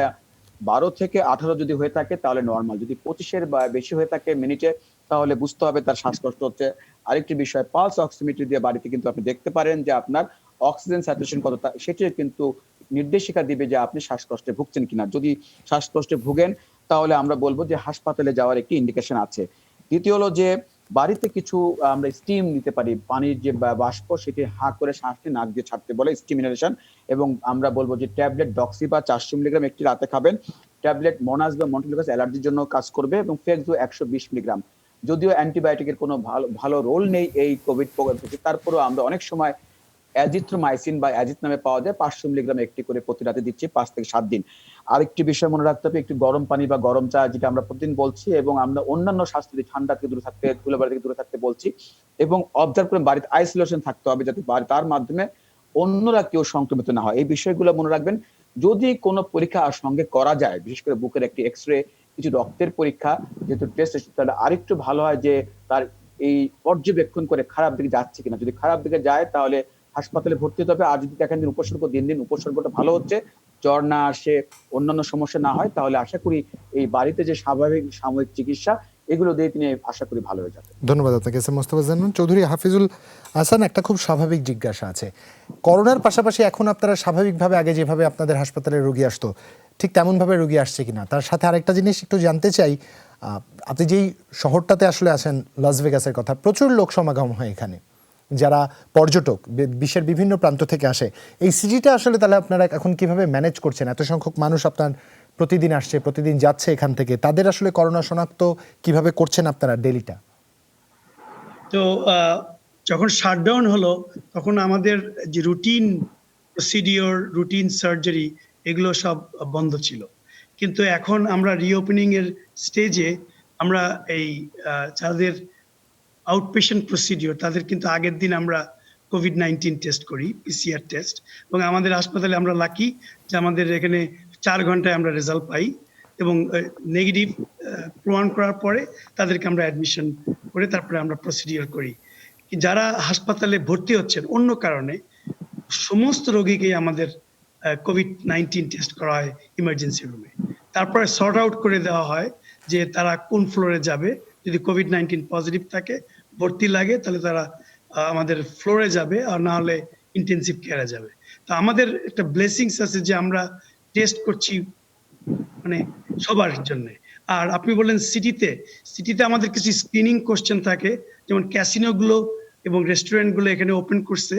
12 থেকে 18 যদি হয়ে থাকে তাহলে নর্মাল, যদি 25-এর বা বেশি হয়ে থাকে মিনিটে, তাহলে বুঝতে হবে তার শ্বাসকষ্ট হচ্ছে। আরেকটি বিষয়, পালস অক্সিমিটার দিয়ে বাড়িতে কিন্তু আপনি দেখতে পারেন যে আপনার অক্সিজেন স্যাচুরেশন কতটা, সেটি কিন্তু নির্দেশিকা দিবে যে আপনি শ্বাসকষ্টে ভুগছেন কিনা। যদি শ্বাসকষ্টে ভুগেন, তাহলে আমরা বলবো যে হাসপাতালে যাওয়ার একটি ইন্ডিকেশন আছে। দ্বিতীয় হলো যে বাড়িতে কিছু আমরা স্টিম নিতে পারি, পানির যে বাষ্প সেটি হা করে শ্বাস নিয়ে নাক দিয়ে ছাড়তে বলে স্টিম ইনহেলেশন। এবং আমরা বলবো যে ট্যাবলেট ডক্সি বা 400 মিলিগ্রাম একটি রাতে খাবেন। ট্যাবলেট মোনাস বা মন্টিলিভাস অ্যালার্জির জন্য কাজ করবে, এবং ফেক্সো 120 মিলিগ্রাম। যদিও অ্যান্টিবায়োটিকের কোনো ভালো রোল নেই এই কোভিড প্রোগ্রাম থেকে, তারপরেও আমরা অনেক সময় অ্যাজিথ্রোমাইসিন বা অ্যাজিথ নামে পাওয়া যায় 500 মিলিগ্রাম একটি করে প্রতি রাতে দিচ্ছি 5 থেকে 7 দিন। আরেকটি বিষয় মনে রাখতে হবে, একটু গরম পানি বা গরম চা যেটা আমরা প্রতিদিন বলছি, এবং আমরা অন্যান্য স্বাস্থ্য ঠান্ডা থেকে দূরে থাকতে, ধুলাবালি থেকে দূরে থাকতে বলছি, এবং অবজার্ভ করে বাড়িতে আইসোলেশন থাকতে হবে যাতে তার মাধ্যমে অন্যরা কেউ সংক্রমিত না হয়। এই বিষয়গুলো মনে রাখবেন। যদি কোনো পরীক্ষা সঙ্গে করা যায়, বিশেষ করে বুকের একটি এক্সরে, কিছু রক্তের পরীক্ষা, যেহেতু টেস্ট, তাহলে আরেকটু ভালো হয় যে তার এই পর্যবেক্ষণ করে খারাপ দিকে যাচ্ছে কিনা। যদি খারাপ দিকে যায় তাহলে হাসপাতালে ভর্তি হতে হবে। আর যদি দেখেন যে উপসর্গ দিন দিন উপসর্গটা ভালো হচ্ছে, জ্বর না আসে, অন্যান্য সমস্যা না হয়, তাহলে আশা করি এই বাড়িতে যে স্বাভাবিক সাময়িক চিকিৎসা এগুলো দিয়ে তিনি আশা করি ভালো হয়ে যাবে। ধন্যবাদ আপনাকে এস এম মোস্তফা জান্নান। চৌধুরী হাফিজুল হাসান, একটা খুব স্বাভাবিক জিজ্ঞাসা আছে। করোনার পাশাপাশি এখন আপনারা স্বাভাবিকভাবে আগে যেভাবে আপনাদের হাসপাতালে রোগী আসতো ঠিক তেমনভাবে রোগী আসছে কিনা, তার সাথে আরেকটা জিনিস একটু জানতে চাই, আপনি যেই শহরটাতে আসলে আছেন, লস ভেগাসের কথা, প্রচুর লোক সমাগম হয় এখানে, যারা পর্যটক বিশ্বের বিভিন্ন প্রান্ত থেকে আসে। এই সিটিটা আসলে তাহলে আপনারা এখন কিভাবে ম্যানেজ করছেন? এত সংখ্যক মানুষ আপনার প্রতিদিন আসছে, প্রতিদিন যাচ্ছে এখান থেকে, তাদের আসলে করোনা শনাক্ত কিভাবে করছেন আপনারা ডেলিটা? তো যখন শাটডাউন হলো তখন আমাদের যে রুটিন প্রসিডিওর, রুটিন সার্জারি, এগুলো সব বন্ধ ছিল। কিন্তু এখন আমরা রিওপেনিং এর স্টেজে আমরা এই যাদের আউটপেশেন্ট প্রসিডিওর তাদের কিন্তু আগের দিন আমরা COVID-19 টেস্ট করি, PCR টেস্ট, এবং আমাদের হাসপাতালে আমরা লাকি যে আমাদের এখানে 4 ঘন্টায় আমরা রেজাল্ট পাই, এবং নেগেটিভ প্রমাণ করার পরে তাদেরকে আমরা অ্যাডমিশন করে তারপরে আমরা প্রসিডিওর করি। যারা হাসপাতালে ভর্তি হচ্ছেন অন্য কারণে, সমস্ত রোগীকেই আমাদের COVID-19 টেস্ট করা হয় ইমার্জেন্সি রুমে। তারপরে সর্ট আউট করে দেওয়া হয় যে তারা কোন ফ্লোরে যাবে। যদি COVID-19 পজিটিভ থাকে, ভর্তি লাগে, তাহলে তারা আমাদের ফ্লোরে যাবে, আর না হলে ইন্টেনসিভ কেয়ারে যাবে। তো আমাদের একটা ব্লেসিংস আছে যে আমরা টেস্ট করছি মানে সবার জন্য। আর আপনি বললেন সিটিতে আমাদের কিছু স্ক্রিনিং কোশ্চেন থাকে, যেমন ক্যাসিনোগুলো এবং রেস্টুরেন্টগুলো এখানে ওপেন করছে,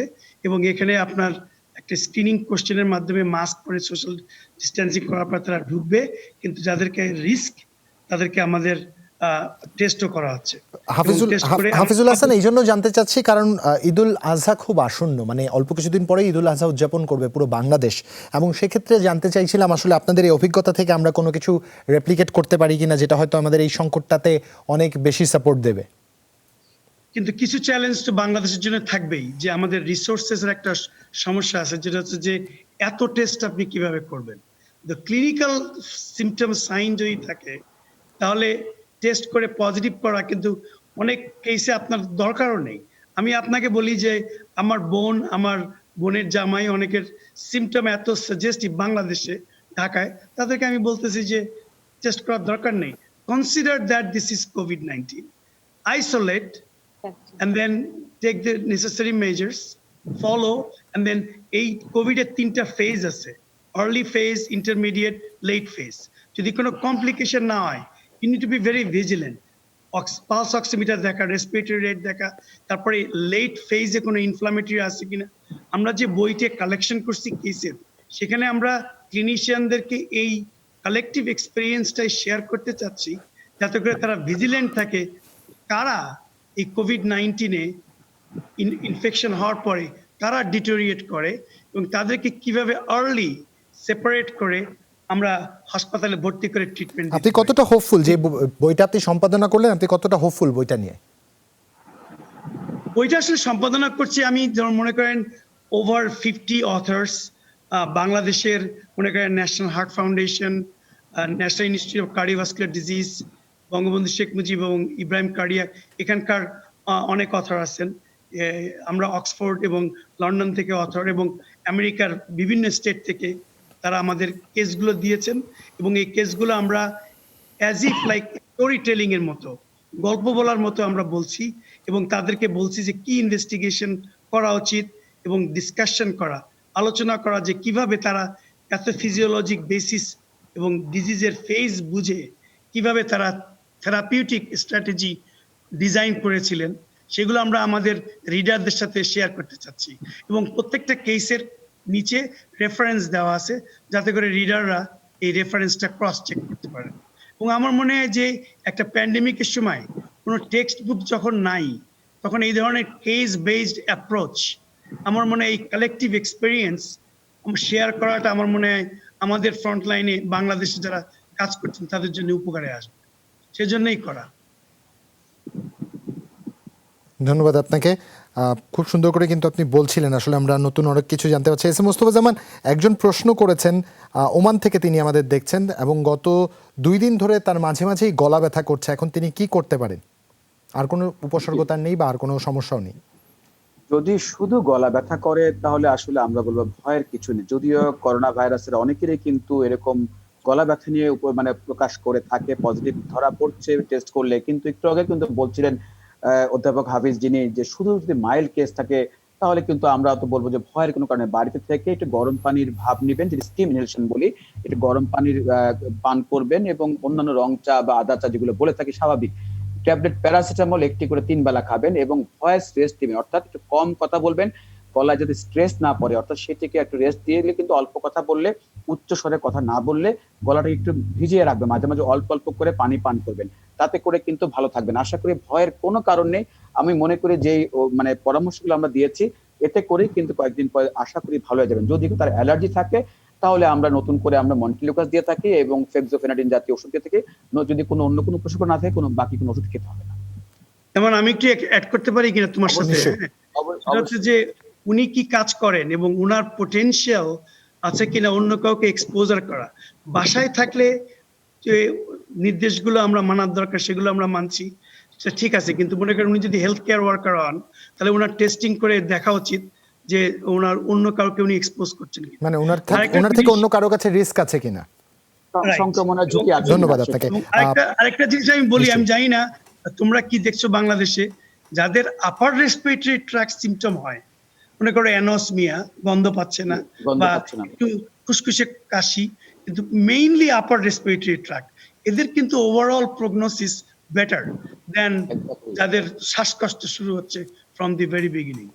এবং এখানে আপনার একটা স্ক্রিনিং কোশ্চেনের মাধ্যমে মাস্ক পরে সোশ্যাল ডিস্টেন্সিং করার পর তারা ঢুকবে, কিন্তু যাদেরকে রিস্ক তাদেরকে আমাদের টেস্টও করা হচ্ছে। হাফিজুল হাসান, এই জন্য জানতে চাচ্ছি কারণ ঈদুল আজহা খুব আসন্ন, মানে অল্প কিছুদিন পরে ঈদুল আজহা উদযাপন করবে পুরো বাংলাদেশ, এবং সেক্ষেত্রে জানতে চাইছিলাম আসলে আপনাদের এই অভিজ্ঞতা থেকে আমরা কোনো কিছু রেপ্লিকেট করতে পারি কিনা, যেটা হয়তো আমাদের এই সংকটটাতে অনেক বেশি সাপোর্ট দেবে। কিন্তু কিছু চ্যালেঞ্জ তো বাংলাদেশের জন্য থাকবেই, যে আমাদের রিসোর্সেসের একটা সমস্যা আছে, যেটা হচ্ছে যে এত টেস্ট আপনি কিভাবে করবেন। দ্য ক্লিনিক্যাল সিমটম সাইন যদি থাকে তাহলে টেস্ট করে পজিটিভ করা কিন্তু অনেক কেসে আপনার দরকারও নেই। আমি আপনাকে বলি যে আমার বোনের জামাই, অনেকের সিমটম এত সাজেস্টিভ বাংলাদেশে, ঢাকায়, তাদেরকে আমি বলতেছি যে টেস্ট করার দরকার নেই। Consider that this is COVID-19, isolate and then take the necessary measures, follow, and then এই কোভিড এর 3টা ফেজ আছে, early phase, intermediate, late phase. যদি কোনো কমপ্লিকেশন না হয়, you need to be very vigilant. Pulse oximeter দেখা, রেসপিরেটরি রেট দেখা, তারপরে লেট ফেজে কোনো ইনফ্লামেটরি আছে কিনা। আমরা যে বইতে কালেকশন করছি কেসের, সেখানে আমরা ক্লিনিশিয়ানদেরকে এই কালেকটিভ এক্সপিরিয়েন্সটাই শেয়ার করতে চাচ্ছি, যাতে করে তারা ভিজিলেন্ট থাকে, কারা এই COVID-19 ইনফেকশন হওয়ার পরে কারা ডিটোরিয়েট করে, এবং তাদেরকে কিভাবে আর্লি সেপারেট করে আমরা হাসপাতালে ভর্তি করে ট্রিটমেন্ট। আপনি কতটা হোপফুল যে বইটা আপনি সম্পাদনা করলেন, আপনি কতটা হোপফুল বইটা নিয়ে? বইটা আসলে সম্পাদনা করছি আমি, যেমন মনে করেন ওভার 50 অথার্স, বাংলাদেশের মনে করেন national heart foundation, national institute of cardiovascular disease, Bangabandhu Sheikh Mujib এবং ইব্রাহিম কার্ডিয়াক, এখানকার অনেক অথর আছেন। আমরা অক্সফোর্ড এবং লন্ডন থেকে অথর, এবং আমেরিকার বিভিন্ন স্টেট থেকে তারা আমাদের কেসগুলো দিয়েছেন, এবং এই কেসগুলো আমরা as if like story telling এর মতো, গল্প বলার মতো আমরা বলছি, এবং তাদেরকে বলছি যে কি ইনভেস্টিগেশন করা উচিত, এবং ডিসকাশন করা, আলোচনা করা যে কিভাবে তারা এত ফিজিওলজিক বেসিস এবং ডিজিজের ফেজ বুঝে কিভাবে তারা থেরাপিউটিক স্ট্র্যাটেজি ডিজাইন করেছিলেন, সেগুলো আমরা আমাদের রিডারদের সাথে শেয়ার করতে চাচ্ছি। এবং প্রত্যেকটা কেসের নিচে রেফারেন্স দেওয়া আছে, যাতে করে রিডাররা এই রেফারেন্সটা ক্রস চেক করতে পারে। এবং আমার মনে হয় যে একটা প্যান্ডেমিকের সময় কোনো টেক্সট বুক যখন নাই, তখন এই ধরনের কেস বেসড অ্যাপ্রোচ, আমার মনে হয় এই কালেকটিভ এক্সপিরিয়েন্স শেয়ার করাটা আমার মনে হয় আমাদের ফ্রন্ট লাইনে বাংলাদেশে যারা কাজ করছেন তাদের জন্য উপকারে আসবে, সেজন্যই করা। ধন্যবাদ আপনাকে। খুব সুন্দর করে কিন্তু আপনি বলছিলেন, আসলে আমরা নতুন অনেক কিছু জানতে পারছি। এস এম মোস্তফা জামান একজন প্রশ্ন করেছেন, ওমান থেকে তিনি আমাদের দেখছেন এবং গত 2 দিন ধরে তার মাঝে মাঝেই গলা ব্যথা করছে। এখন তিনি কি করতে পারেন? আর কোনো উপসর্গ তার নেই বা আর কোনো সমস্যাও নেই? যদি শুধু গলা ব্যথা করে তাহলে আসলে আমরা বলবো ভয়ের কিছু নেই। যদিও করোনা ভাইরাসের অনেকেরই কিন্তু এরকম গলা ব্যথা নিয়ে মানে প্রকাশ করে থাকে, পজিটিভ ধরা পড়ছে টেস্ট করলে। কিন্তু একটু আগে কিন্তু বলছিলেন অধ্যাপক হাফিজ যিনি, যে শুধু যদি মাইল্ড কেস থাকে তাহলে কিন্তু আমরা তো বলবো যে ভয়ের কোনো কারণে বাড়িতে থেকে একটু গরম পানির ভাপ নেবেন, যেটা স্টিম ইনহেলেশন বলি, একটু গরম পানির পান করবেন এবং অন্যান্য রং চা বা আদা চা যেগুলো বলে থাকি স্বাভাবিক ট্যাবলেট প্যারাসিটামল একটি করে 3 বেলা খাবেন এবং ভয়েস রেস্ট দিবেন, অর্থাৎ একটু কম কথা বলবেন, গলায় যদি স্ট্রেস না পড়ে, অর্থাৎ সেটিকে একটু রেস্ট দিয়ে দিলে কিন্তু অল্প কথা বললে, উচ্চ স্বরে কথা না বললে গলাটা একটু ভিজিয়ে রাখবে, মাঝে মাঝে অল্প অল্প করে পানি পান করবেন, তাতে করে কিন্তু ভালো থাকবেন। আশা করি ভয়ের কোনো কারণ নেই। আমি মনে করি যে মানে পরামর্শগুলো আমরা দিয়েছি এতে করেই কিন্তু কয়েকদিন পরে আশা করি ভালো হয়ে যাবেন। যদি তার অ্যালার্জি থাকে তাহলে আমরা নতুন করে আমরা মন্টিলিউকাস দিয়ে থাকি এবং ফেক্সোফেনাডিন জাতীয় ওষুধ দিয়ে থাকি। যদি কোনো অন্য কোনো উপসর্গ না থাকে কোনো বাকি কোনো ওষুধ খেতে হবে না। যেমন আমি একটু অ্যাড করতে পারি কিনা তোমার সাথে? সেটা হচ্ছে যে উনি কি কাজ করেন এবং উনার পোটেনশিয়াল আছে কিনা অন্য কাউকে এক্সপোজার করা। বাসায় থাকলে যে নির্দেশগুলো আমরা মানার দরকার সেগুলো আমরা মানছি, সেটা ঠিক আছে। কিন্তু মনে করেন উনি যদি হেলথ কেয়ার ওয়ার্কার হন, তাহলে ওনার টেস্টিং করে দেখা উচিত যে ওনার অন্য কাউকে উনি এক্সপোজ করছেন কিনা, মানে ওনার থেকে অন্য কারো কাছে রিস্ক আছে কিনা, সংক্রমণের ঝুঁকি আছে। ধন্যবাদ আপনাকে। আরেকটা জিনিস আমি বলি, আমি জানি না তোমরা কি দেখছো বাংলাদেশে, যাদের আপার রেসপিরেটরি ট্র্যাক্ট সিম্পটম হয়, মনে করো অ্যানোসমিয়া, গন্ধ পাচ্ছে না বা একটু খুসখুসে কাশি, কিন্তু মেইনলি আপার রেসপিরেটরি ট্র্যাক্ট, এদের কিন্তু ওভারঅল প্রগনোসিস বেটার দেন যাদের শ্বাসকষ্ট শুরু হচ্ছে ফ্রম দি ভেরি বিগিনিং।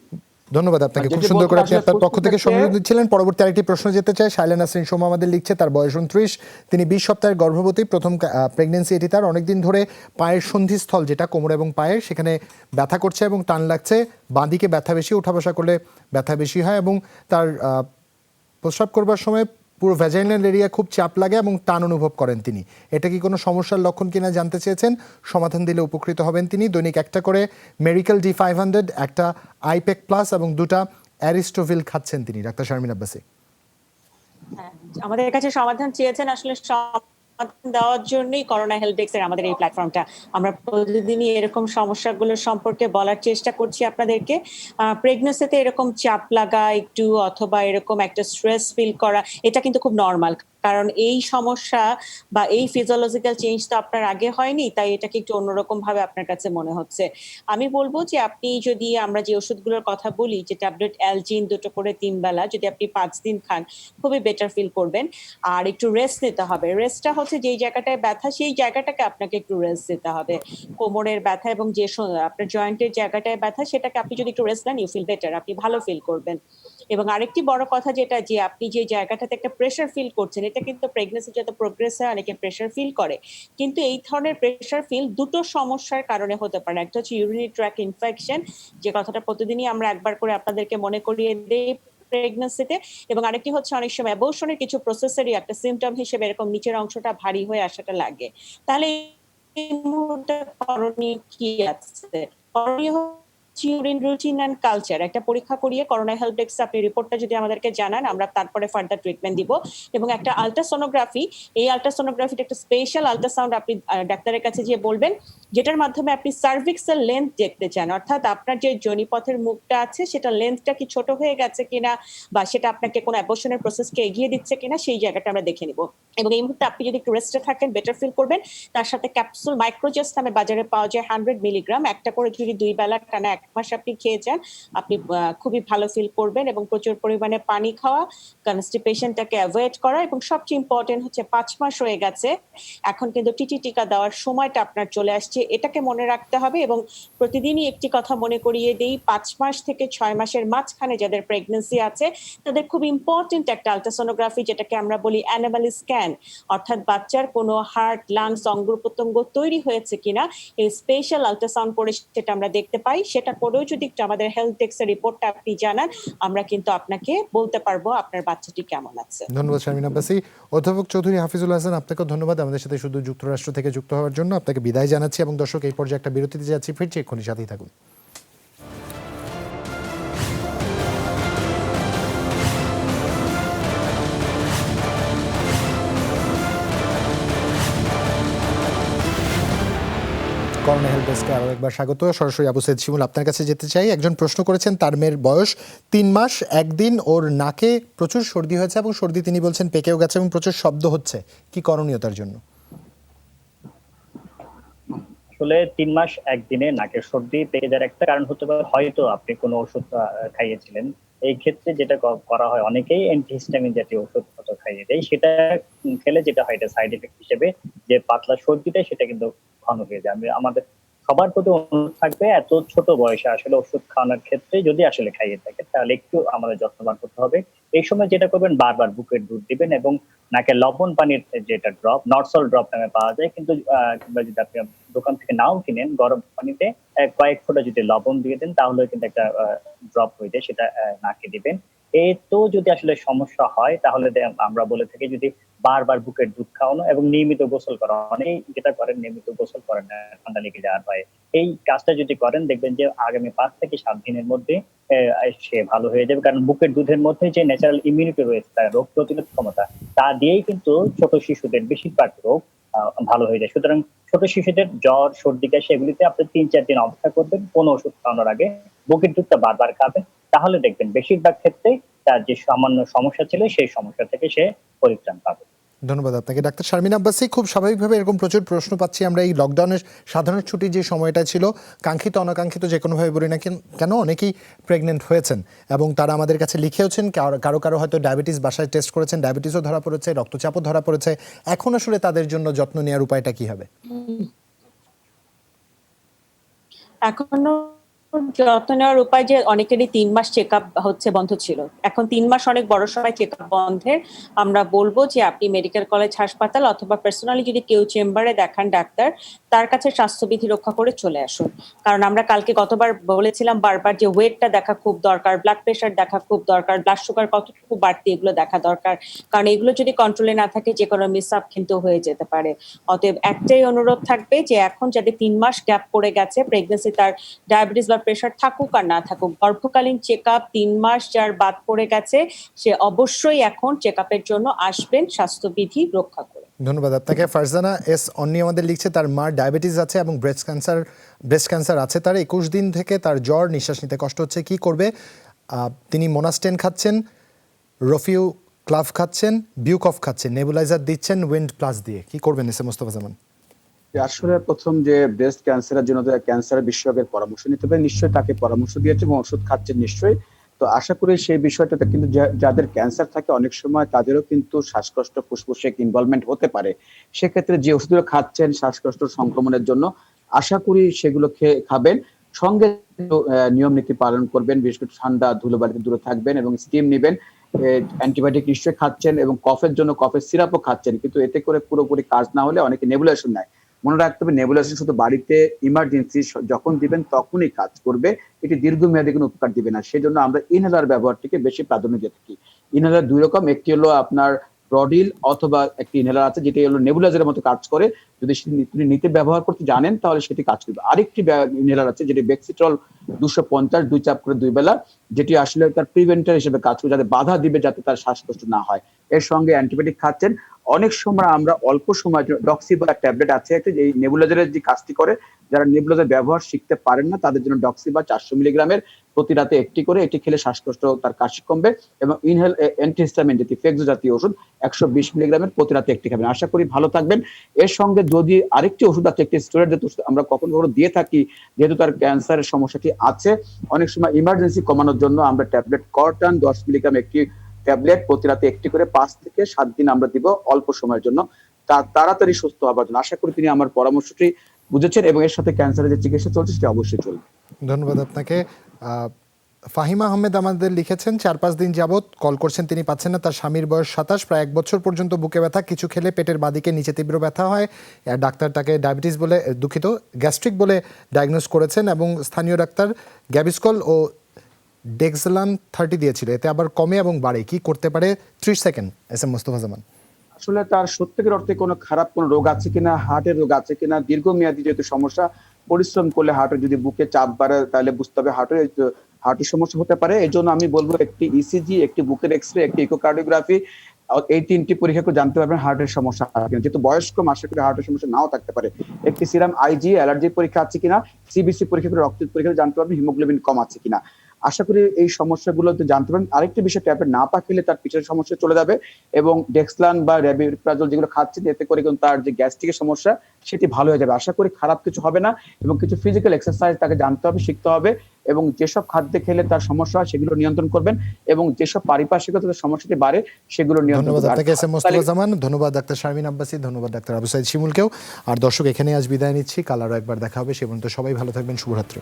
ধন্যবাদ আপনাকে। খুব সুন্দর করে আপনি আপনার পক্ষ থেকে সময় দিচ্ছিলেন। পরবর্তী আরেকটি প্রশ্ন যেতে চাই। শাইলা নাসরিন সোমা আমাদের লিখছে, তার বয়স 29, তিনি 20 সপ্তাহের গর্ভবতী, প্রথম প্রেগনেন্সি এটি তার। অনেকদিন ধরে পায়ের সন্ধিস্থল, যেটা কোমর এবং পায়ের, সেখানে ব্যথা করছে এবং টান লাগছে। বাঁদিকে ব্যথা বেশি, উঠা বসা করলে ব্যথা বেশি হয় এবং তার প্রস্রাব করবার সময় পুরো ভ্যাজাইনাল এরিয়া খুব চাপ লাগে এবং টান অনুভব করেন তিনি। এটা কি কোনো সমস্যার লক্ষণ কিনা জানতে চেয়েছেন, সমাধান দিলে উপকৃত হবেন তিনি। দৈনিক একটা করে মেরিকেল D500, একটা আইপেক প্লাস এবং 2টা অ্যারিস্টোভিল খাচ্ছেন তিনি। ডাক্তার শারমিন আব্বাসী আমাদের কাছে সমাধান চেয়েছেন, আসলে সমাধান দেওয়ার জন্যই করোনা হেল্প ডেস্কের আমাদের এই প্ল্যাটফর্মটা। আমরা প্রতিদিনই এরকম সমস্যাগুলোর সম্পর্কে বলার চেষ্টা করছি আপনাদেরকে। প্রেগন্যান্সিতে এরকম চাপ লাগা একটু অথবা এরকম একটা স্ট্রেস ফিল করা, এটা কিন্তু খুব নর্মাল, কারণ এই সমস্যা বা এই ফিজিওলজিক্যাল চেঞ্জ তো আপনার আগে হয়নি, তাই এটাকে একটু অন্যরকম ভাবে আপনার কাছে মনে হচ্ছে। আমি বলবো যে আপনি যদি, আমরা যে ওষুধগুলোর কথা বলি, যে ট্যাবলেট অ্যালজিন 2টো করে 3 বেলা, যদি আপনি 5 দিন খান খুবই বেটার ফিল করবেন। আর একটু রেস্ট নিতে হবে। রেস্টটা হচ্ছে যেই জায়গাটায় ব্যথা সেই জায়গাটাকে আপনাকে একটু রেস্ট দিতে হবে। কোমরের ব্যথা এবং যে আপনার জয়েন্টের জায়গাটায় ব্যথা, সেটাকে আপনি যদি একটু রেস্ট নেন, ইউ ফিল বেটার, আপনি ভালো ফিল করবেন। এবং আরেকটি বড় কথা যেটা, যে আপনি যে জায়গাটাতে একটা প্রেশার ফিল করছেন, এটা কিন্তু প্রেগন্যান্সি যত প্রোগ্রেস হয় অনেকে প্রেশার ফিল করে, কিন্তু এই ধরনের প্রেশার ফিল 2টো সমস্যার কারণে হতে পারে। একটা হচ্ছে ইউরিনারি ট্র্যাক্ট ইনফেকশন, যে কথাটা প্রতিদিনই আমরা একবার করে আপনাদেরকে মনে করিয়ে দেই প্রেগন্যান্সিতে, এবং আরেকটি হচ্ছে অনেক সময় অ্যাবর্শনের কিছু প্রসেসেরই একটা সিমটম হিসেবে এরকম নিচের অংশটা ভারী হয়ে আসাটা লাগে। তাহলে এই মুহূর্তে করণীয় কি আছে? করণীয় ইউরিন রুটিন এন্ড কালচার একটা পরীক্ষা করিয়ে করোনা হেল্প ডেস্কে আপনি রিপোর্টটা যদি আমাদেরকে জানান, আমরা তারপরে ফার্দার ট্রিটমেন্ট দিব। এবং একটা আলট্রাসোনোগ্রাফি, এই আলট্রাসোনোগ্রাফিটা একটা স্পেশাল আলট্রাসাউন্ড আপনি ডাক্তারের কাছে গিয়ে বলবেন, যেটার মাধ্যমে আপনি সার্ভিক্সের লেন্থ দেখতে চান, অর্থাৎ আপনার যে যোনিপথের মুখটা আছে সেটা লেন্থটা কি ছোট হয়ে গেছে কিনা, বা সেটা আপনাকে কোনো অ্যাবর্শনের প্রসেসকে এগিয়ে দিচ্ছে কিনা, সেই জায়গাটা আমরা দেখে নিব। এবং এই মুহূর্তে আপনি যদি একটু রেস্টে থাকেন বেটার ফিল করবেন। তার সাথে ক্যাপসুল মাইক্রোজেস্ট নামে বাজারে পাওয়া যায় 100 মিলিগ্রাম, একটা করে যদি 2 বেলা টানা মাস আপনি খেয়ে যান, আপনি খুবই ভালো ফিল করবেন। এবং প্রচুর পরিমাণে পানি খাওয়া, কনস্টিপেশনটাকে অ্যাভয়েড করা, এবং সবচেয়ে ইম্পর্টেন্ট হচ্ছে 5 মাস হয়ে গেছে, এখন কিন্তু টিটি টিকা দেওয়ার সময়টা আপনার চলে আসছে, এটাকে মনে রাখতে হবে। এবং প্রতিদিনই একটি কথা মনে করিয়ে দেই, 5 মাস থেকে 6 মাসের মাঝখানে যাদের প্রেগন্যান্সি আছে তাদের খুব ইম্পর্টেন্ট একটা আলট্রাসোনোগ্রাফি, যেটাকে আমরা বলি অ্যানোমালি স্ক্যান, অর্থাৎ বাচ্চার কোনো হার্ট, লাংস, অঙ্গ প্রত্যঙ্গ তৈরি হয়েছে কিনা এই স্পেশাল আলট্রাসাউন্ড করে সেটা আমরা দেখতে পাই। সেটা করেও যদি একটু আমাদের হেলথ ডেস্কের রিপোর্টটা আপনি জানান, আমরা কিন্তু আপনাকে বলতে পারবো আপনার বাচ্চাটি কেমন আছে। ধন্যবাদ শারমিন আব্বাসী। অধ্যাপক চৌধুরী হাফিজুল হাসান, আপনাকেও ধন্যবাদ আমাদের সাথে শুধু যুক্তরাষ্ট্র থেকে যুক্ত হওয়ার জন্য। আপনাকে বিদায় জানাচ্ছি এবং দর্শক এই পর্যায়ে একটা বিরতিতে যাচ্ছি, ফিরছি এক্ষুনি, সাথেই থাকুন। করোনা হেল্প ডেস্কে আরও একবার স্বাগত। সরাসরি আবু সৈয়দ শিমুল, আপনার কাছে যেতে চাই। একজন প্রশ্ন করেছেন, তার মেয়ের বয়স 3 মাস, একদিন ওর নাকে প্রচুর সর্দি হয়েছে এবং সর্দি তিনি বলছেন পেকেও গেছে এবং প্রচুর শব্দ হচ্ছে, কি করণীয় তার জন্য? আসলে 3 মাস একদিনে নাকের সর্দি পেয়ে যাওয়ার একটা কারণ হতে পারে হয়তো আপনি কোনো ওষুধ খাইয়েছিলেন। এই ক্ষেত্রে যেটা করা হয়, অনেকেই অ্যান্টিহিস্টামিন জাতীয় ওষুধ খাইয়ে দেয়। সেটা খেলে যেটা হয়, এটা সাইড এফেক্ট হিসেবে যে পাতলা সর্দিটা সেটা কিন্তু ঘন হয়ে যায়। আমাদের সবার প্রতি অনুরোধ থাকবে, এত ছোট বয়সে আসলে ওষুধ খাওয়ানোর ক্ষেত্রে যদি আসলে খাইয়ে থাকে তাহলে একটু আমাদের যত্নবান করতে হবে। এই সময় যেটা করবেন, বারবার বুকের দুধ দিবেন এবং নাকে লবণ পানির যেটা ড্রপ, নর্সল ড্রপ নামে পাওয়া যায়, কিন্তু কিংবা যদি আপনি দোকান থেকে নাও কিনেন, গরম পানিতে কয়েক ফোঁটা যদি লবণ দিয়ে দেন তাহলে কিন্তু একটা ড্রপ হয়ে যায়, সেটা নাকে দিবেন। তো যদি আসলে সমস্যা হয় তাহলে আমরা বলে থাকি যদি বারবার বুকের দুধ খাওয়ানো এবং নিয়মিত গোসল করা। অনেকেই যেটা করেন নিয়মিত গোসল করেন না, ঠান্ডা লেগে যাওয়ার ভয়ে। এই কাজটা যদি করেন দেখবেন যে আগামী 5 থেকে 7 দিনের মধ্যে সে ভালো হয়ে যাবে। কারণ বুকের দুধের মধ্যে যে ন্যাচারাল ইমিউনিটি রয়েছে, তার রোগ প্রতিরোধ ক্ষমতা, তা দিয়েই কিন্তু ছোট শিশুদের বেশিরভাগ রোগ ভালো হয়ে যায়। সুতরাং ছোট শিশুদের জ্বর, সর্দি, কাশি এগুলিতে আপনি 3-4 দিন অপেক্ষা করবেন কোনো ওষুধ খাওয়ানোর আগে, বুকের দুধটা বারবার খাবেন, তাহলে দেখবেন বেশিরভাগ ক্ষেত্রে তার যে সামান্য সমস্যা ছিল সেই সমস্যা থেকে সে পরিত্রাণ পাবে। ধন্যবাদ আপনাকে ডাক্তার শারমিন আব্বাসী। খুব স্বাভাবিকভাবে এরকম প্রচুর প্রশ্ন পাচ্ছি আমরা এই লকডাউনের সাধারণ ছুটির যে সময়টা ছিল, কাঙ্ক্ষিত অনাকাঙ্ক্ষিত যে কোনোভাবে বলি না কেন, অনেকেই প্রেগনেন্ট হয়েছেন এবং তারা আমাদের কাছে লিখেওছেন। কারো কারো হয়তো ডায়াবেটিস বাসায় টেস্ট করেছেন, ডায়াবেটিসও ধরা পড়েছে, রক্তচাপও ধরা পড়েছে। এখন আসলে তাদের জন্য যত্ন নেওয়ার উপায়টা কি হবে? এখনো যত্ন নেওয়ার উপায় যে অনেকেরই 3 মাস চেক আপ হচ্ছে বন্ধ ছিল, এখন 3 মাস অনেক বড় সময় চেক আপ বন্ধের। আমরা বলবো যে আপনি মেডিকেল কলেজ হাসপাতাল অথবা পার্সোনালি যদি কেউ চেম্বারে দেখান ডাক্তার, তার কাছে স্বাস্থ্যবিধি রক্ষা করে চলে আসুন। কারণ আমরা কালকে গতবার বলেছিলাম বারবার যে ওয়েটটা দেখা খুব দরকার, ব্লাড প্রেশার দেখা খুব দরকার, ব্লাড সুগার কতটুকু বাড়তি এগুলো দেখা দরকার। কারণ এগুলো যদি কন্ট্রোলে না থাকে যে কোনো মিস আপ কিন্তু হয়ে যেতে পারে। অতএব একটাই অনুরোধ থাকবে যে এখন যাদের 3 মাস গ্যাপ পড়ে গেছে প্রেগনেন্সি, তার ডায়াবেটিস বা প্রেশার থাকুক আর না থাকুক, গর্ভকালীন চেক আপ 3 মাস যার বাদ পড়ে গেছে সে অবশ্যই এখন চেক আপের জন্য আসবেন স্বাস্থ্যবিধি রক্ষা করে। ধন্যবাদ আপনাকে। ফারজানা এস অন্নি আমাদের লিখছে, তার মার ডায়াবেটিস আছে এবং ব্রেস্ট ক্যান্সার আছে, তার 21 দিন থেকে তার জ্বর, নিঃশ্বাস নিতে কষ্ট হচ্ছে, কি করবে? তিনি মোনাস্টেন খাচ্ছেন, রফিউ ক্লাভ খাচ্ছেন, বিউকফ খাচ্ছেন, নেবুলাইজার দিচ্ছেন উইন্ড প্লাস দিয়ে, কি করবেন এস এ মোস্তফা জামান? আসলে প্রথম যে ব্রেস্ট ক্যান্সারের জন্য ক্যান্সার বিশেষজ্ঞের পরামর্শ নিতে হবে, নিশ্চয়ই তাকে পরামর্শ দিয়েছে এবং ওষুধ খাচ্ছেন নিশ্চয়ই। তো আশা করি সেই বিষয়টাতে কিন্তু যাদের ক্যান্সার থাকে অনেক সময় তাদেরও কিন্তু শ্বাসকষ্ট, ফুসফুসে ইনভলভমেন্ট হতে পারে। সেক্ষেত্রে যে ওষুধগুলো খাচ্ছেন শ্বাসকষ্ট সংক্রমণের জন্য, আশা করি সেগুলো খাবেন। সঙ্গে নিয়ম নীতি পালন করবেন, বিশেষ করে ঠান্ডা ধুলোবালিতে দূরে থাকবেন এবং স্টিম নেবেন। অ্যান্টিবায়োটিক নিশ্চয়ই খাচ্ছেন এবং কফের জন্য কফের সিরাপও খাচ্ছেন, কিন্তু এতে করে পুরোপুরি কাজ না হলে অনেকে নেবুলাইজেশন নেয়। মনে রাখতে হবে নেবুলাইজেশন শুধু বাড়িতে ইমার্জেন্সি যখন দিবেন তখনই কাজ করবে, এটি দীর্ঘমেয়াদী কোনো উপকার দিবে না। সেই জন্য আমরা ইনহেলার ব্যবহারটিকে বেশি প্রাধান্য দিয়ে থাকি। ইনহেলার 2 রকম, একটি হলো আপনার ব্রডিল অথবা একটি ইনহেলার আছে যেটি হলো নেবুলাইজারের মতো কাজ করে, যদি তিনি নিতে ব্যবহার করতে জানেন তাহলে সেটি কাজ করবে। আরেকটি ইনহেলার আছে যেটি বেক্সিট্রল 250 2 চাপ করে 2 বেলা, যেটি আসলে তার প্রিভেন্টার হিসেবে কাজ করে, যাতে বাধা দিবে যাতে তার শ্বাসকষ্ট না হয়। এর সঙ্গে অ্যান্টিবায়োটিক খাচ্ছেন। অনেক সময় আমরা অল্প সময় ডক্সিবা ট্যাবলেট আছে একটা, এই নেবুলাইজারের যে কাজটি করে, যারা নেবুলাইজার ব্যবহার শিখতে পারেন না তাদের জন্য ডক্সিবা 400 মিলিগ্রামের প্রতি রাতে একটি করে, এটি খেলে শ্বাসকষ্ট তার কাশি কমবে। এবং ইনহেল অ্যান্টিহিস্টামিন জাতীয় ফেক্সো জাতীয় ওষুধ 120 মিলিগ্রামের প্রতি রাতে একটি খাবেন। আশা করি ভালো থাকবেন। এর সঙ্গে যদি আরেকটি ওষুধ আছে, একটি স্টেরয়েড জাতীয় ওষুধ আমরা কখনো কখনো দিয়ে থাকি, যেহেতু তার ক্যান্সারের সমস্যাটি আছে, অনেক সময় ইমার্জেন্সি কমানোর জন্য আমরা ট্যাবলেট কর্টান 10 মিলিগ্রাম একটি ট্যাবলেট প্রতি রাতে একটি করে 5 থেকে 7 দিন আমরা দিব অল্প সময়ের জন্য, তাড়াতাড়ি সুস্থ হবার জন্য। আশা করি তিনি আমার পরামর্শটি বুঝেছেন এবং এর সাথে ক্যান্সারের যে চিকিৎসা চলছে সেটা অবশ্যই চলবে। ধন্যবাদ আপনাকে। ফাহিমা আহমেদ আমাদের লিখেছেন 4-5 দিন যাবৎ কল করছেন, তিনি পাচ্ছেন না। তার স্বামীর বয়স 27, প্রায় 1 বছর পর্যন্ত বুকে ব্যথা, কিছু খেলে পেটের বাদিকে নিচে তীব্র ব্যথা হয়। ডাক্তার তাকে ডায়াবেটিস বলে, দুঃখিত, গ্যাস্ট্রিক বলে ডায়াগনোজ করেছেন এবং স্থানীয় ডাক্তার গ্যাভিসকল ও ডেক্সলান 30 দিয়েছিল। এতে আবার কমে এবং বাড়ে, কি করতে পারে? 30 সেকেন্ড। এস এম মোস্তফা জামান। আসলে তার সত্যিকার অর্থে কোনো খারাপ কোনো রোগ আছে কিনা, হার্টের রোগ আছে কিনা, দীর্ঘমেয়াদী যেহেতু সমস্যা, পরিশ্রম করলে হার্টের যদি বুকে চাপ বাড়ে তাহলে বুঝতে হবে হার্টের সমস্যা হতে পারে। এই জন্য আমি বলবো একটি ইসিজি, একটি বুকের এক্সরে, একটি ইকোকার্ডিওগ্রাফি, এই 3টি পরীক্ষা করে জানতে পারবেন হার্টের সমস্যা আছে কিনা। যেহেতু বয়স্ক, আশা করি হার্টের সমস্যা নাও থাকতে পারে। একটি সিরাম আইজি অ্যালার্জি পরীক্ষা আছে কিনা, সিবিসি পরীক্ষা করে, রক্তের পরীক্ষা করে জানতে পারবেন হিমোগ্লোবিন কম আছে কিনা। আশা করি এই সমস্যাগুলো জানতে পারেন। আরেকটি বিষয়, ট্যাবলেট না খেলে তার পিঠের সমস্যা চলে যাবে এবং ডেক্সলান বা র্যাবিপ্রাজল যেগুলো খাচ্ছেন, এতে করে কিন্তু তার যে গ্যাস্ট্রিকের সমস্যা সেটি ভালো হয়ে যাবে। আশা করি খারাপ কিছু হবে না। এবং কিছু ফিজিক্যাল এক্সারসাইজ তাকে জানতে হবে, শিখতে হবে এবং যেসব খাদ্য খেলে তার সমস্যা হয় সেগুলো নিয়ন্ত্রণ করবেন এবং যেসব পারিপার্শ্বিকতার সমস্যাটি বাড়ে সেগুলো নিয়ন্ত্রণ ধন্যবাদ করবেন। আপনাকে এস এম মোস্তফা জামান, ধন্যবাদ ডাক্তার শারমিন আব্বাসী, ধন্যবাদ ডাক্তার আবু সাইদ শিমুলকেও। আর দর্শক, এখানে আজ বিদায় নিচ্ছি। কাল আরও একবার দেখা হবে। সে পর্যন্ত সবাই ভালো থাকবেন। শুভরাত্রি।